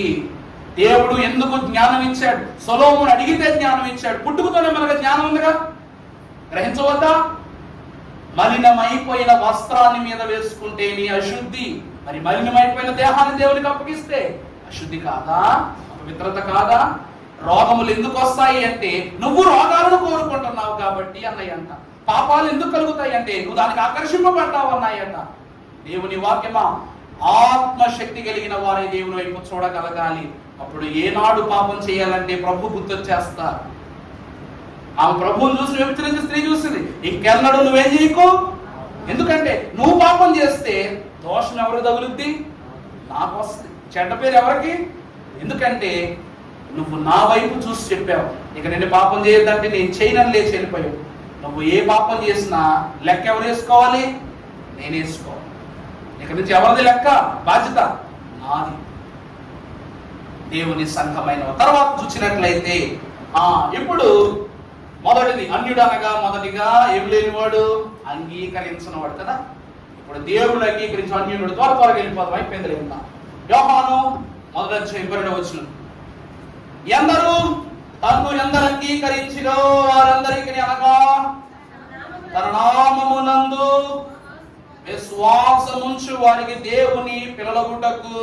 దేవుడు ఎందుకు జ్ఞానం ఇచ్చాడు? సొలొమోను అడిగితే జ్ఞానం ఇచ్చాడు. పుట్టుకతోనే మనకు జ్ఞానం ఉందిగా, గ్రహించవద్దా? మలినమైపోయిన వస్త్రాన్ని మీద వేసుకుంటే నీ అశుద్ధి, మరి మలినమైపోయిన దేహాన్ని దేవునికి అప్పగిస్తే అశుద్ధి కాదా? అపవిత్రత కాదా? రోగములు ఎందుకు వస్తాయి అంటే నువ్వు రోగాలను కోరుకుంటున్నావు కాబట్టి అన్నాయంట. పాపాలు ఎందుకు కలుగుతాయి అంటే నువ్వు దానికి ఆకర్షింపబడ్డావు అన్నాయంట. దేవుని వాక్యమా, ఆత్మశక్తి కలిగిన వారే దేవుని వైపు చూడగలగాలి. అప్పుడు ఏనాడు పాపం చేయాలంటే ప్రభు గుర్తొచ్చేస్తారు. ఆమె ప్రభువుని చూసి వ్యభిచరించిన స్త్రీ చూసింది. ఇంకెన్నడూ నువ్వేం చేయకు. ఎందుకంటే నువ్వు పాపం చేస్తే దోషం ఎవరికి తగులుద్ది? నాకు వస్తుంది. చెడ్డ పేరు ఎవరికి? ఎందుకంటే నువ్వు నా వైపు చూసి చెప్పావు. ఇక నేను పాపం చేయొద్దంటే నేను చేయనని లేచి వెళ్ళిపోయావు. నువ్వు ఏ పాపం చేసినా లెక్క ఎవరు వేసుకోవాలి? నేను వేసుకోవాలి. ఇక నుంచి ఎవరిది లెక్క? బాధ్యత నాది. దేవుని సంఘమైన తర్వాత చూసినట్లయితే ఇప్పుడు మొదటిది అన్యుడు అనగా మొదటిగా ఏం లేనివాడు, అంగీకరించినవాడు కదా. ఇప్పుడు దేవుడు అంగీకరించి అన్యుడు త్వరగా వెళ్ళిపోతాం. అయిపోయింది లేదా? యోహాను 1:22 ఎందరూ తన్ను ఎందరు అంగీకరించిరో వారందరికీ అనగా తన నామమునందు విశ్వాసముంచు వారికి దేవుని పిల్లలగుటకు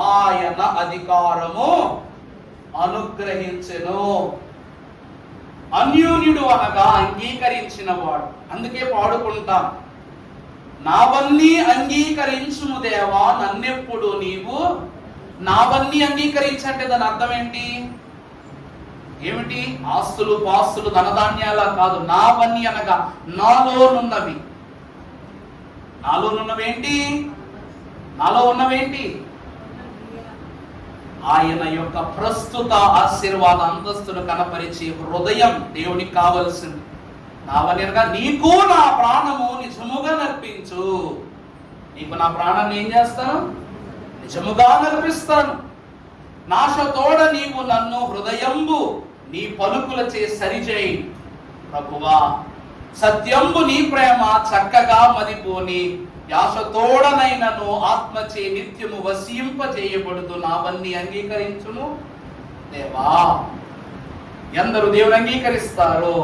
ఆయన అధికారము అనుగ్రహించెను. అన్యోన్యుడు అనగా అంగీకరించిన వాడు. అందుకే పాడుకుంటాం, నావన్నీ అంగీకరించుము దేవా నన్నెప్పుడు నీవు. నావన్నీ అంగీకరించంటే దాని అర్థం ఏంటి? ఏమిటి? ఆస్తులు పాస్తులు ధనధాన్యాల కాదు. నావన్నీ అనగా నాలోనున్నవి. నాలోనున్నవేంటి? నాలో ఉన్నవేంటి? ఆయన యొక్క ప్రస్తుత ఆశీర్వాద అంతస్తును కనపరిచే హృదయం దేవునికి కావలసింది. నావనగా నీకు నా ప్రాణము నిజముగా నర్పించు. నీకు నా ప్రాణాన్ని ఏం చేస్తాను? నిజముగా నర్పిస్తాను. నాశతోడ నీవు నన్ను హృదయంబు నీ పలుకులచే సరిచేయి ప్రభువా. సత్యంబు నీ ప్రేమ చక్కగా మదిపోని యాశతోడనైనను ఆత్మచే నిత్యము వసింపజేయబడుతూ నావన్నీ అంగీకరించును దేవా. ఎందరు దేవుని అంగీకరిస్తారో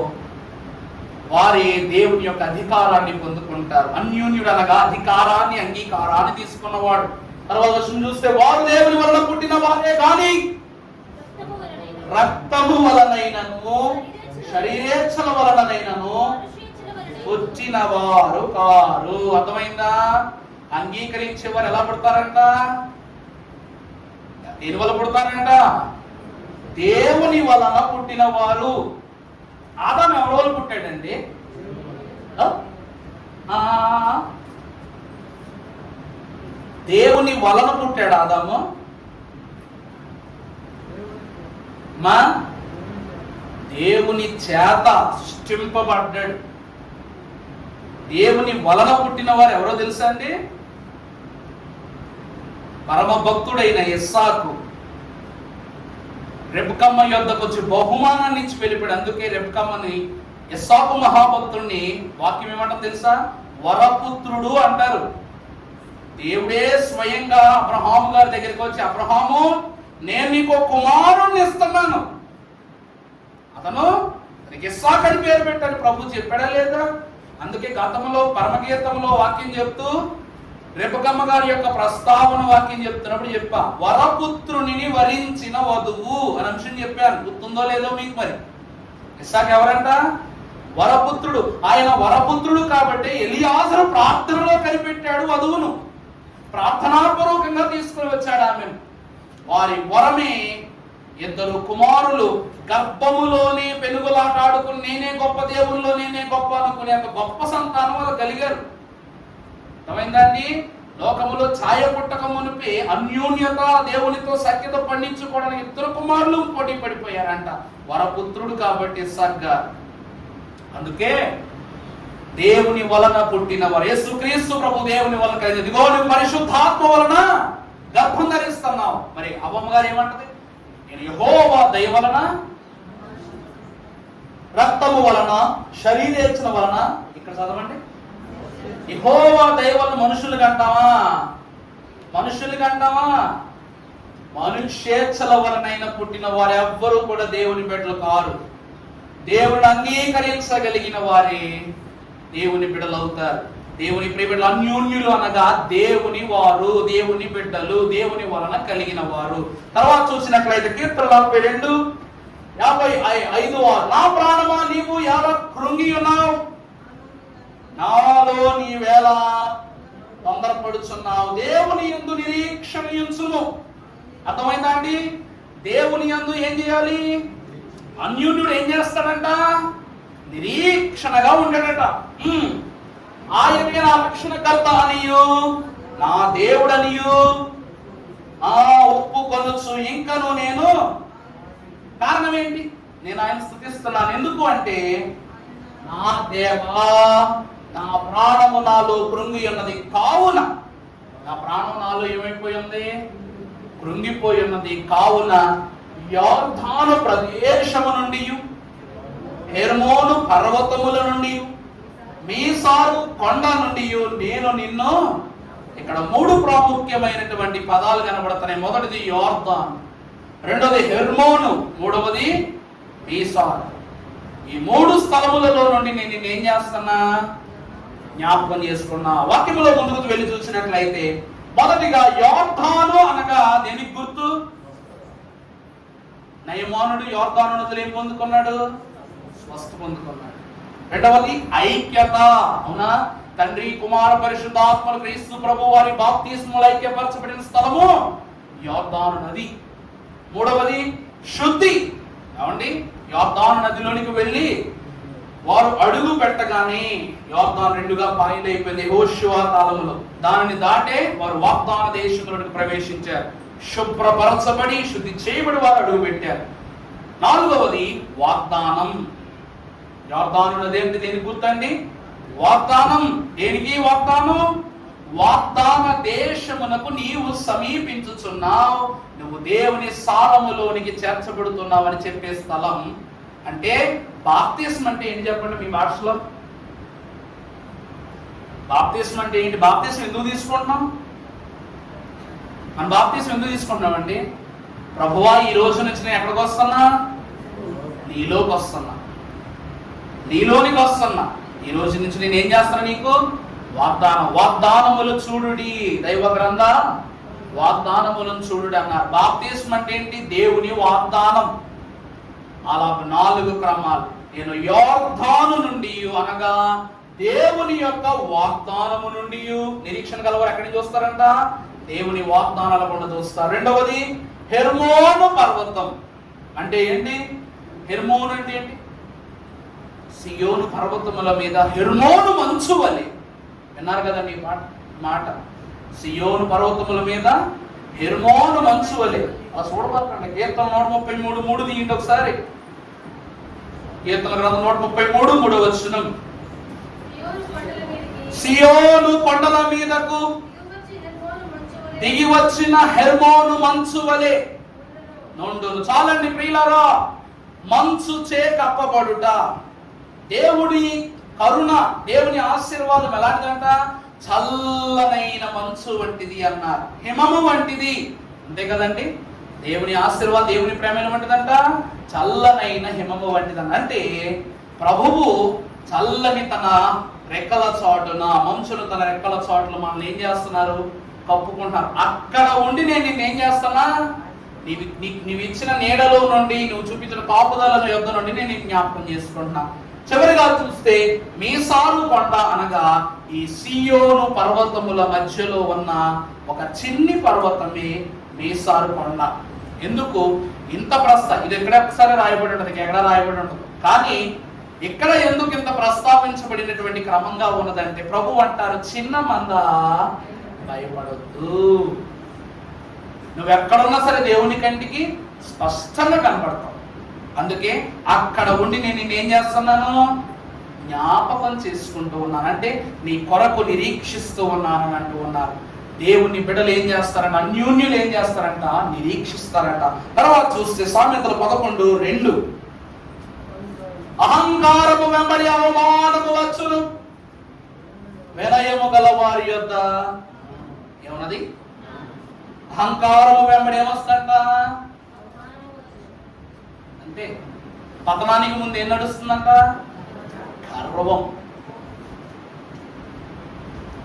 వారే దేవుని యొక్క అధికారాన్ని పొందుకుంటారు. అన్యోన్యుడు అనగా అధికారాన్ని, అంగీకారాన్ని తీసుకున్నవాడు. తర్వాత చూస్తే వారు దేవుని వలన పుట్టిన వారే కానీ రక్తము వలనైనను శరీరేచ్ఛల వలనైనను పుట్టిన వారు కారు. అర్థమైందా? అంగీకరించేవారు ఎలా పుడతారంట? దేని వల్ల పుడతారంట? దేవుని వలన పుట్టిన వారు. ఆదాము ఎవరి వల్ల పుట్టాడండి? దేవుని వలన పుట్టాడు ఆదాము. మా దేవుని చేత సృష్టింపబడ్డాడు. దేవుని వలన పుట్టిన వారు ఎవరో తెలుసా అండి? పరమ భక్తుడైన ఇస్సాకు రెబ్కమ్మ యొద్దకు వచ్చి బహుమానాన్ని ఇచ్చి వెళ్ళిపోయాడు. అందుకే రెబ్కమ్మని ఇస్సాకు మహాభక్తుడిని వాక్యం ఏమంటారు తెలుసా? వరపుత్రుడు అంటారు. దేవుడే స్వయంగా అబ్రహాము గారి దగ్గరికి వచ్చి, అబ్రహాము, నేను నీకు కుమారుణ్ణి ఇస్తున్నాను, అతను ఇస్సాకు అని పేరు పెట్టాడు. ప్రభు చెప్పాడా లేదా? అందుకే గతంలో పరమగీతంలో వాక్యం చెప్తూ రెబెక్కమ్మ గారి యొక్క ప్రస్తావన వాక్యం చెప్తున్నప్పుడు చెప్పా, వరపుత్రుని వరించిన వధువు అని అంశం చెప్పాను. గుర్తుందో లేదో మీకు? మరి ఇస్సాకు ఎవరంట? వరపుత్రుడు. ఆయన వరపుత్రుడు కాబట్టి ఎలియాజరు ప్రార్థనలో కనిపెట్టాడు వధువును. ప్రార్థనాపూర్వకంగా తీసుకుని వచ్చాడు ఆమెను. వారి వరమే ఇద్దరు కుమారులు. గర్భములోనే పెనుగులాటాడుకుని నేనే గొప్ప, దేవుల్లో నేనే గొప్ప అనుకునే గొప్ప సంతానం వాళ్ళు కలిగారు. అర్థమైందండి? లోకములో ఛాయ పుట్టక మునిపే అన్యోన్యత, దేవునితో సఖ్యత పండించుకోవడానికి ఇద్దరు కుమారులు పోటీ పడిపోయారంట. వరపుత్రుడు కాబట్టి ఇస్సాకు. అందుకే దేవుని వలన పుట్టిన వారు, యేసుక్రీస్తు ప్రభు దేవుని వలన కలిగింది. ఇదిగో నువ్వు పరిశుద్ధాత్మ వలన గర్భం ధరిస్తున్నావు. మరి అవ్వమ్మ గారు ఏమంటది? నేను యెహోవా దయ వలన, రక్తము వలన, శరీరేచ్ఛన వలన. ఇక్కడ చదవండి, యెహోవా దయ వలన మనుషులు కంటావా? మనుషులు కంటావా? మనుష్యేచ్ఛల వలనైనా పుట్టిన వారు ఎవ్వరూ కూడా దేవుని బిడ్డలు కారు. దేవుని అంగీకరించగలిగిన వారే దేవుని బిడ్డలు అవుతారు. దేవుని ప్రియబిడ్డలు అన్యోన్యులు అనగా దేవుని వారు, దేవుని బిడ్డలు, దేవుని వలన కలిగిన వారు. తర్వాత చూసినట్లయితే కీర్తన 42:55, నా ప్రాణమా నీవు ఎలా కృంగి ఉన్నావు, నాలో నీవేళ తొందరపడుచున్నావు, దేవుని యందు నిరీక్షణ ఉంచుము. అర్థమైందా అండి? దేవుని యందు ఏం చేయాలి? అన్యోన్యుడు ఏం చేస్తాడంట? నిరీక్షణగా ఉండడట. ఆయనకే నా రక్షణకర్త అనియు, నా దేవుడనియు ఒప్పుకొనొచ్చు. ఇంకను నేను, కారణం ఏంటి? నేను ఆయన స్తుతిస్తున్నాను. ఎందుకు అంటే, నా దేవా, నా ప్రాణము నాలో కృంగి ఉన్నది. కావున నా ప్రాణం నాలో ఏమైపోయి ఉంది? కృంగిపోయి ఉన్నది. కావున యోర్దాను ప్రదేశము నుండి, హెర్మోను పర్వతముల నుండి, మీసారు కొండ నుండి నేను నిన్ను. ఇక్కడ 3 ప్రాముఖ్యమైనటువంటి పదాలు కనబడుతున్నాయి. మొదటిది యోర్దాను, రెండోది హెర్మోను, మూడవది మీసారు. ఈ 3 స్థలములలో నుండి నేను నిన్ను ఏం చేస్తున్నా? జ్ఞాపకం చేసుకున్నా. వాక్యములో ముందుకు వెళ్ళి చూసినట్లయితే మొదటిగా యోర్దాను అనగా దేనికి గుర్తు? నయమానుడు యోర్దాను నదులు ఏం పొందుకున్నాడు? స్వస్థ పొందుకున్నాడు. రెండవది ఐక్యత. అవునా? తండ్రి, కుమార, పరిశుద్ధాత్మలు క్రీస్తు ప్రభు వారి బాప్తిస్మములు ఐక్యపరచబడిన స్థలము యోర్దాను నది. మూడవది శుద్ధి. ఏమండి? యోర్దాను నదిలోనికి వెళ్ళి వారు అడుగు పెట్టగానే యోర్దాను 2గా పాయలైపోయింది యెహోషువ కాలంలో. దానిని దాటే వారు వాగ్దాన దేశంలోకి ప్రవేశించారు. శుభ్రపరచబడి శుద్ధి చేయబడి వారు అడుగు పెట్టారు. 4వది వాగ్దానం. యోర్దాను నది ఏంటి? దేనికి గుర్తండి? వాగ్దానం. దేనికి వాగ్దానం? వాగ్దాన దేశమునకు నీవు సమీపించుచున్నావు, నువ్వు దేవుని సారములోనికి చేర్చబడుతున్నావు అని చెప్పే స్థలం. అంటే బాప్తిస్మం అంటే ఏంటి చెప్పండి మీ భాషలో? బాప్తిస్మం అంటే ఏంటి? బాప్తిస్మం ఎందుకు తీసుకుంటున్నాం? మన బాప్తిస్మం ఎందుకు తీసుకుంటున్నామండి? ప్రభువా, ఈ రోజు నుంచి నేను ఎక్కడికి వస్తున్నా? నీలోకి వస్తున్నా, నీలోనికి వస్తున్నా. ఈ రోజు నుంచి నేను ఏం చేస్తున్నా? నీకు వాగ్దానం. వాగ్దానములు చూడుడి. దైవ గ్రంథ వాగ్దానములను చూడుడి అన్నారు. బాప్తిస్మం అంటే ఏంటి? దేవుని వాగ్దానం. అలా 4 క్రమాలు. నేను యోర్దాను నుండి అనగా దేవుని యొక్క వాగ్దానము నుండి. నిరీక్షణ గలవారు ఎక్కడి నుంచి చూస్తారంట? దేవుని వాగ్దానాల గుండా చూస్తారు. రెండవది హెర్మోను పర్వతం. అంటే ఏంటి? హెర్మోను అంటే ఏంటి? సియోను పర్వతముల మీద హెర్మోను మంచు వలె. విన్నారు కదండి ఈ మాట. సియోను పర్వతముల మీద హెర్మోను మంచు వలె. అలా చూడబాకండి. కీర్తన 133:3 తీయండి ఒకసారి. కీర్తన గ్రంథం 133:3 సియోను కొండల మీదకు దిగి వచ్చిన హెర్మోను మంచు వలె నుండును. చాలండి ప్రియులారా, మంచు చే కప్పబడుట. దేవుడి కరుణ, దేవుని ఆశీర్వాదం ఎలాంటిదంట? చల్లనైన మంచు వంటిది అన్నారు. హిమము వంటిది. అంతే కదండి. దేవుని ఆశీర్వాదం, దేవుని ప్రేమ వంటిదంట, చల్లనైన హిమము వంటిదంట. అంటే ప్రభువు చల్లని తన రెక్కల చాటున, మంచును తన రెక్కల చాటును మనల్ని ఏం చేస్తున్నారు? కప్పుకుంటున్నారు. అక్కడ ఉండి నేను నిన్నేం చేస్తున్నా? నీవు ఇచ్చిన నీడలో నుండి, నువ్వు చూపించిన కాపుదల యొద్ద నుండి నేను జ్ఞాపకం చేసుకుంటున్నా. చివరిగా చూస్తే మీసారు కొండ అనగా ఈ సియోను పర్వతముల మధ్యలో ఉన్న ఒక చిన్ని పర్వతమే మీసారు కొండ. ఎందుకు ఇంత ఇది ఎక్కడ ఒకసారి రాయబడి ఉంటుంది, ఎక్కడ రాయబడి ఉంటుంది. కానీ ఇక్కడ ఎందుకు ఇంత ప్రస్తావించబడినటువంటి క్రమంగా ఉన్నదంటే, ప్రభు అంటారు, చిన్న మంద భయపడొద్దు. నువ్వు ఎక్కడున్నా సరే దేవుని కంటికి స్పష్టంగా కనపడతావు. అందుకే అక్కడ ఉండి నేను నిన్నేం చేస్తున్నాను? జ్ఞాపకం చేసుకుంటూ ఉన్నాను. అంటే నీ కొరకు నిరీక్షిస్తూ ఉన్నానని అంటూ ఉన్నారు. దేవుని బిడ్డలు ఏం చేస్తారంట? అన్యోన్యులు ఏం చేస్తారంట? నిరీక్షిస్తారంట. తర్వాత చూస్తే సామెతలు 11:2 అహంకారము వెంబడి అవమానము వచ్చును, వినయము గల వారి యొద్ద ఏమన్నది? అహంకారము వెంబడి ఏమొస్తుందంట? అంటే పతనానికి ముందు ఏం నడుస్తుందంట? గర్వం.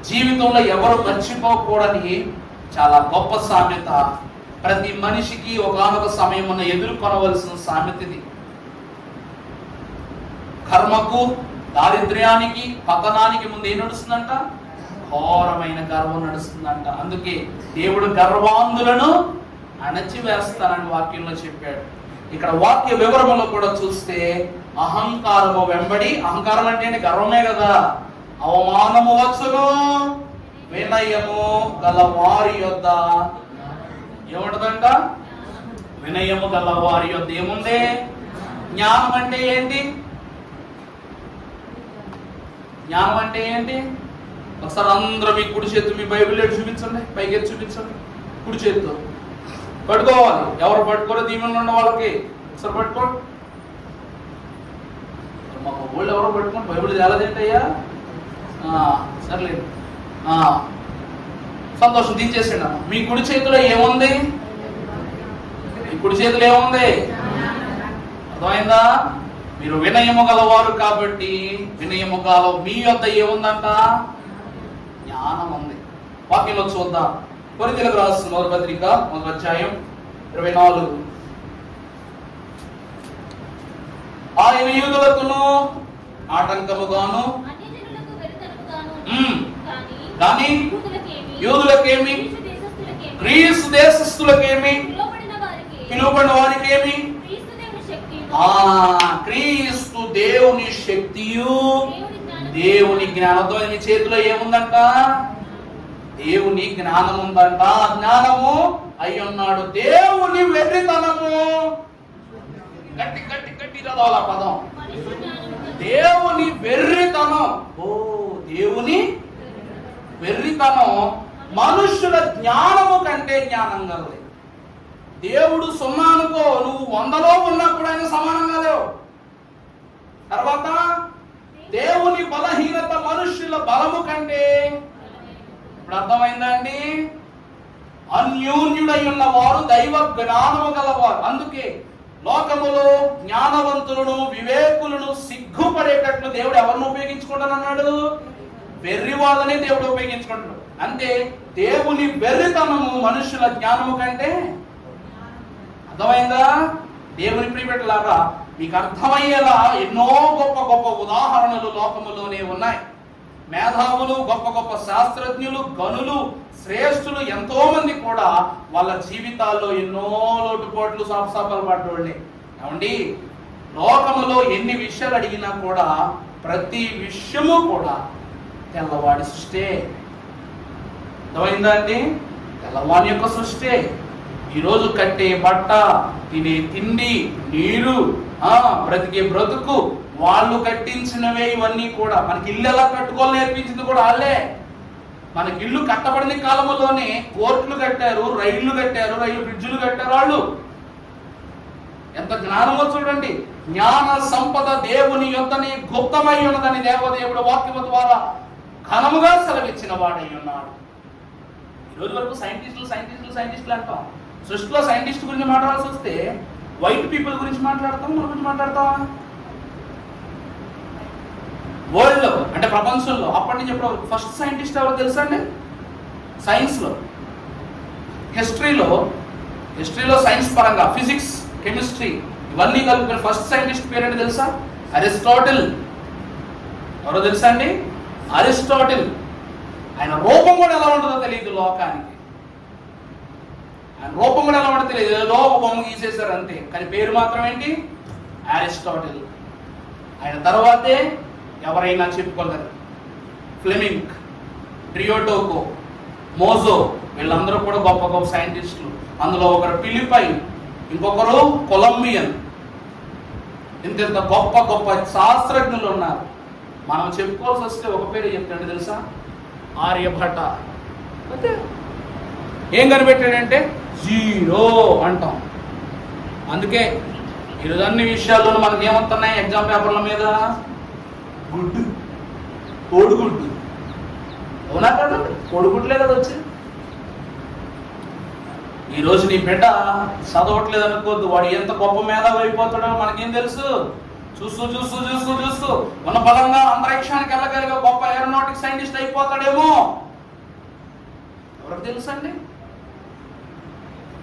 జీవితంలో ఎవరు మర్చిపోకూడని చాలా గొప్ప సామెత. ప్రతి మనిషికి ఒకానొక సమయం ఎదుర్కొనవలసిన సామెత ఇది. కర్మకు, దారిద్ర్యానికి, పతనానికి ముందు ఏం నడుస్తుందంట? ఘోరమైన గర్వం నడుస్తుందంట. అందుకే దేవుడు గర్వాంధులను అణచివేస్తానని వాక్యంలో చెప్పాడు. ఇక్కడ వాక్య వివరములో కూడా చూస్తే అహంకారము వెంబడి, అహంకారం అంటే గర్వమే కదా, అవమానము వచ్చును, వినయము గల వారి యొద్ద ఏముంటదంట? వినయము గల వారి యొద్ద ఏముంది? జ్ఞానం అంటే ఏంటి? జ్ఞానం అంటే ఏంటి? ఒకసారి అందరూ మీ కుడి చేతి, మీ బైబిల్ చూపించండి, పైకి ఎత్తి చూపించండి. కుడి చేతితో పట్టుకోవాలి. ఎవరు పట్టుకోరో దీవెనలు ఉన్న వాళ్ళకి ఒకసారి పట్టుకోండి. మా ఊళ్ళో ఎవరో పట్టుకోండి. బైబిల్ తేలదేంటయ్యా? సర్లేదు, సంతోషం, దించేసాడు. మీ కుడి చేతిలో ఏముంది? మీ కుడి చేతిలో ఏముంది? అర్థమైందా? మీరు వినయము గలవారు కాబట్టి వినయము గల మీ యొద్ద ఏముందంట? జ్ఞానం ఉంది. వాక్యంలో చూద్దాం. కొరింథీయులకు రాసిన మొదటి పత్రిక 1వ అధ్యాయం 24. ఆయన యూదులకును ఆటంకముగాను కానీ యూదులకేమి, గ్రీసు దేశస్థులకేమి, పిలువబడిన వారికేమి క్రీస్తు దేవుని శక్తియు దేవుని జ్ఞానంతో. మీ చేతిలో ఏముందంట? దేవుని జ్ఞానం ఉందంట. జ్ఞానము అయి ఉన్నాడు దేవుని వెర్రితనము. గట్టి గట్టి గట్టి చదవాల పదం. దేవుని వెర్రితనం. దేవుని వెర్రితనం మనుష్యుల జ్ఞానము కంటే జ్ఞానం కలది. దేవుడు 0 అనుకో, నువ్వు 100లో ఉన్నప్పుడు ఆయన సమానంగా లేవు. తర్వాత దేవుని బలహీనత మనుష్యుల బలము కంటే. ఇప్పుడు అర్థమైందా అండి? అన్యోన్యుడై ఉన్నవారు దైవ జ్ఞానము గలవారు. అందుకే లోకములో జ్ఞానవంతులను, వివేకులను సిగ్గుపడేటట్లు దేవుడు ఎవరిని ఉపయోగించుకుంటానన్నాడు? వెర్రివాదనే దేవుడు ఉపయోగించుకుంటాడు. అంటే దేవుని వెర్రితనము మనుషుల జ్ఞానము కంటే. అర్థమైందా? దేవుని ప్రియబిడ్డలారా, మీకు అర్థమయ్యేలా ఎన్నో గొప్ప గొప్ప ఉదాహరణలు లోకములోనే ఉన్నాయి. మేధావులు, గొప్ప గొప్ప శాస్త్రజ్ఞులు, గనులు, శ్రేష్ఠులు ఎంతో మంది కూడా వాళ్ళ జీవితాల్లో ఎన్నో లోటుపాట్లు సాపసాపాలు పడ్డోళ్ళే. ఏమండి, లోకములో ఎన్ని విషయాలు అడిగినా కూడా ప్రతి విషయము కూడా తెల్లవాడి సృష్టే. అర్థమైందా అండి? తెల్లవాడి యొక్క సృష్టే. ఈరోజు కట్టే బట్ట, తినే తిండి, నీరు, బ్రతికే బ్రతుకు వాళ్ళు కట్టించినవే ఇవన్నీ కూడా. మనకి ఇల్లు ఎలా కట్టుకోవాలని నేర్పించింది కూడా వాళ్ళే. మనకి ఇల్లు కట్టబడిన కాలంలోనే కోర్టులు కట్టారు, రైళ్లు కట్టారు, రైలు బ్రిడ్జులు కట్టారు వాళ్ళు. ఎంత జ్ఞానమో చూడండి. జ్ఞాన సంపద దేవుని యొద్దనే గుప్తమై ఉన్నదని దేవదేవుడు వాక్యము ద్వారా ఘనముగా సెలవిచ్చిన వాడై ఉన్నాడు. ఈరోజు వరకు సైంటిస్టులు అంటాం. సృష్టిలో సైంటిస్ట్ గురించి మాట్లాడాల్సి వస్తే వైట్ పీపుల్ గురించి మాట్లాడతాం, మన గురించి మాట్లాడతాం. వరల్డ్ లో అంటే ప్రపంచంలో అప్పటి నుంచి ఎప్పుడు ఫస్ట్ సైంటిస్ట్ ఎవరు తెలుసా అండి? సైన్స్లో, హిస్టరీలో సైన్స్ పరంగా ఫిజిక్స్, కెమిస్ట్రీ ఇవన్నీ కలుపుకొని ఫస్ట్ సైంటిస్ట్ పేరు ఏంటి తెలుసా? అరిస్టాటిల్. ఎవరో తెలుసా అండి? అరిస్టాటిల్. ఆయన రూపం కూడా ఎలా ఉంటుందో తెలియదు లోకానికి. ఆయన రూపం కూడా ఎలా ఉంటుందో తెలియదు, ఏదో ఒక బొమ్మ గీసేశారు అంతే. కానీ పేరు మాత్రం ఏంటి? అరిస్టాటిల్. ఆయన తర్వాతే ఎవరైనా చెప్పుకోలేరు. ఫ్లెమింగ్, ట్రియోటోకో, మోజో వీళ్ళందరూ కూడా గొప్ప గొప్ప సైంటిస్టులు. అందులో ఒకరు ఫిలిపై, ఇంకొకరు కొలంబియన్. ఇంత గొప్ప గొప్ప శాస్త్రజ్ఞులు ఉన్నారు. మనం చెప్పుకోవాల్సి వస్తే ఒక పేరు చెప్తాడు తెలుసా? ఆర్యభట. అయితే ఏం కనిపెట్టాడంటే జీరో అంటాం. అందుకే ఈరోజు అన్ని విషయాల్లోనూ మనకి ఏమవుతున్నాయి ఎగ్జామ్ పేపర్ల మీద? గుడ్డు, కోడిగుడ్డు. అవునా కదండి? కోడిగుడ్లే కదా వచ్చింది. ఈరోజు నీ బిడ్డ చదవట్లేదు అనుకోద్దు, వాడు ఎంత గొప్ప మేధావి అయిపోతాడో మనకేం తెలుసు? చూస్తూ చూస్తూ చూస్తూ చూస్తూ ఉన్న బలంగా అంతరిక్షానికి వెళ్ళగలిగే గొప్ప ఏరోనాటిక్ సైంటిస్ట్ అయిపోతాడేమో. ఎవరికి తెలుసండి?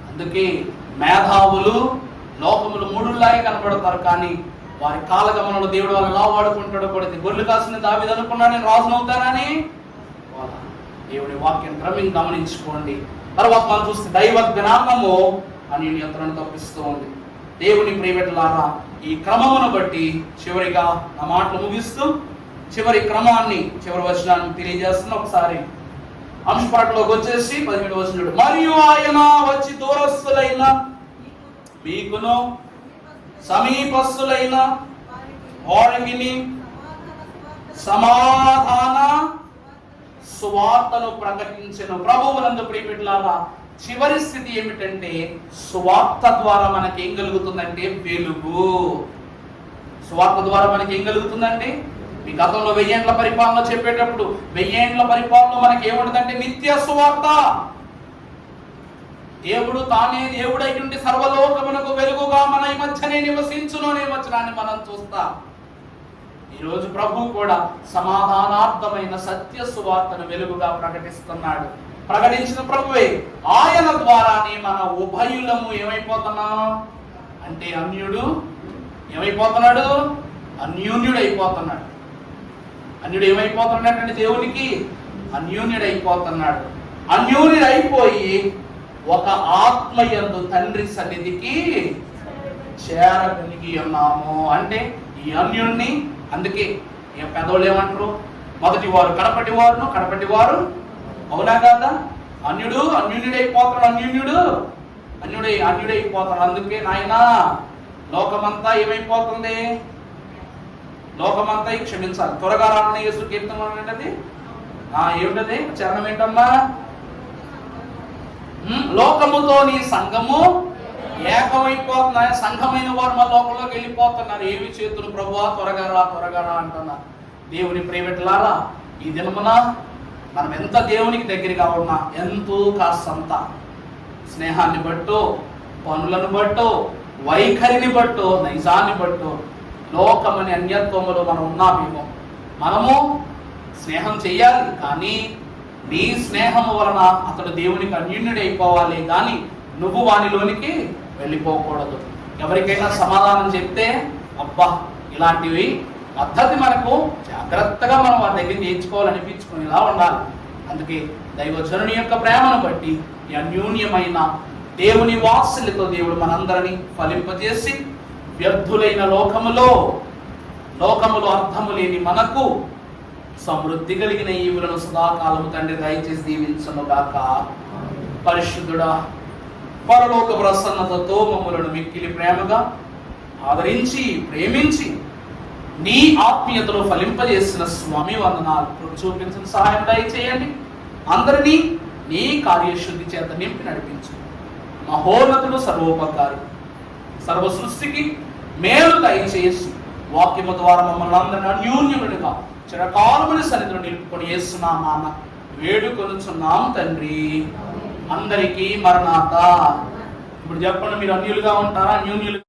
అందుకే మేధావులు లోకములు మూడులాగే కనబడతారు, కానీ వారి కాలగమనంలో దేవుడు వాళ్ళు ఎలా వాడుకుంటాడో కూడా. గొర్రెలు కాసిన దావీదు అనుకున్నా నేను రాజునవుతానని. దేవుడి వాక్యం క్రమం గమనించుకోండి. తర్వాత మనం చూస్తే దైవ జ్ఞానము అన్యోన్యతను తప్పిస్తూ ఉంది. దేవుని ప్రియబిడ్డలారా, ఈ క్రమమును బట్టి చివరిగా నా మాటలు ముగిస్తూ చివరి క్రమాన్ని, చివరి వచనాన్ని తెలియజేస్తున్న ఒకసారి అంశపాటలోకి వచ్చేసి 17వ వచనం. మరియు ఆయన వచ్చి దూరస్తులైన మీకును సమీపస్తులైన వారికి సమాధాన సువార్తను ప్రకటించెను. ప్రభువునందు ప్రియబిడ్డలారా, చివరి స్థితి ఏమిటంటే సువార్త ద్వారా మనకి ఏం కలుగుతుందంటే వెలుగు. సువార్త ద్వారా మనకి ఏం కలుగుతుందంటే, మీ గతంలో 1000 ఏండ్ల పరిపాలన చెప్పేటప్పుడు 1000 ఏండ్ల పరిపాలన మనకి ఏముంటుందంటే నిత్య సువార్త. దేవుడు తానే దేవుడై ఉండి సర్వలోకమునకు వెలుగుగా మన మధ్యనే నివసించును అనే వచనాన్ని మనం చూస్తాం. ఈరోజు ప్రభు కూడా సమాధానార్థమైన సత్య సువార్తను వెలుగుగా ప్రకటిస్తున్నాడు. ప్రకటించిన ప్రభువే ఆయన ద్వారానే మన ఉభయులము ఏమైపోతున్నాం అంటే అన్యుడు ఏమైపోతున్నాడు? అన్యోన్యుడైపోతున్నాడు. అన్యుడు ఏమైపోతున్నాడు అంటే దేవునికి అన్యోన్యుడైపోతున్నాడు. అన్యోన్యుడైపోయి ఒక ఆత్మయందు తండ్రి సన్నిధికి చేరగలిగి ఉన్నాము. అంటే ఈ అన్యుణ్ణి, అందుకే పెదవులు ఏమంటారు? మొదటి వారు కడపటి వారు. అవునా కదా? అన్యుడైపోతాడు. అన్యుడైపోతాడు. అందుకే నాయన లోకమంతా ఏమైపోతుంది? లోకమంతా క్షమించాలి. త్వరగా రాని యేసు కీర్తన ఏంటది? ఏమిటది చరణం ఏంటమ్మా? లోకముతో నీ సంఘము ఏకమైపోతున్నాయి. సంఘమైన వారు మా లోకంలోకి వెళ్ళిపోతున్నారు. ఏమి చేతులు ప్రభువా త్వరగా రా అంటున్నారు. దేవుని ప్రియబిడ్డలారా, ఈ దినమున మనం ఎంత దేవునికి దగ్గరగా ఉన్నా, ఎంతో కాస్తంత స్నేహాన్ని బట్టో, పనులను బట్టో, వైఖరిని బట్టో, నైజాన్ని బట్టో లోకమని అన్యత్వములో మనం ఉన్నామేమో. మనము స్నేహం చెయ్యాలి, కానీ నీ స్నేహము వలన అతడు దేవునికి అన్యోన్యుడు అయిపోవాలి, కానీ నువ్వు వానిలోనికి వెళ్ళిపోకూడదు. ఎవరికైనా సమాధానం చెప్తే అబ్బా ఇలాంటివి పద్ధతి మనకు జాగ్రత్తగా మనం వారి దగ్గర నేర్చుకోవాలనిపించుకునేలా ఉండాలి. అందుకే దైవజనుని యొక్క ప్రేమను బట్టి ఈ అన్యోన్యమైన దేవుని వాత్సల్యతో దేవుడు మనందరినీ ఫలింపజేసి వ్యర్థులైన లోకములో అర్థము లేని మనకు సమృద్ధి కలిగిన ఈవులను సదాకాలము తండ్రి దయచేసి దీవించను గాక. పరిశుద్ధుడా, పరలోక ప్రసన్నతతో మమ్మలను మిక్కిలి ప్రేమగా ఆదరించి ప్రేమించి నీ ఆత్మీయతలో ఫలింపజేసిన స్వామి వందనాలు చూపించిన సహాయం దయచేయండి. అందరినీ నీ కార్యశుద్ధి చేత నింపి నడిపించు. మహోన్నతుడు, సర్వోపకారి, సర్వ సృష్టికి మేలు దయచేసి వాక్యము ద్వారా మమ్మల్ని అందరినీ అన్యోన్యములుగా చిరకాలముని సన్నిధిలో నిలుపుకొని యేసునామాన వేడుకొనుచున్నాం తండ్రి. అందరికీ మరణాత. ఇప్పుడు చెప్పండి, మీరు అన్యులుగా ఉంటారా? అన్యోన్యులు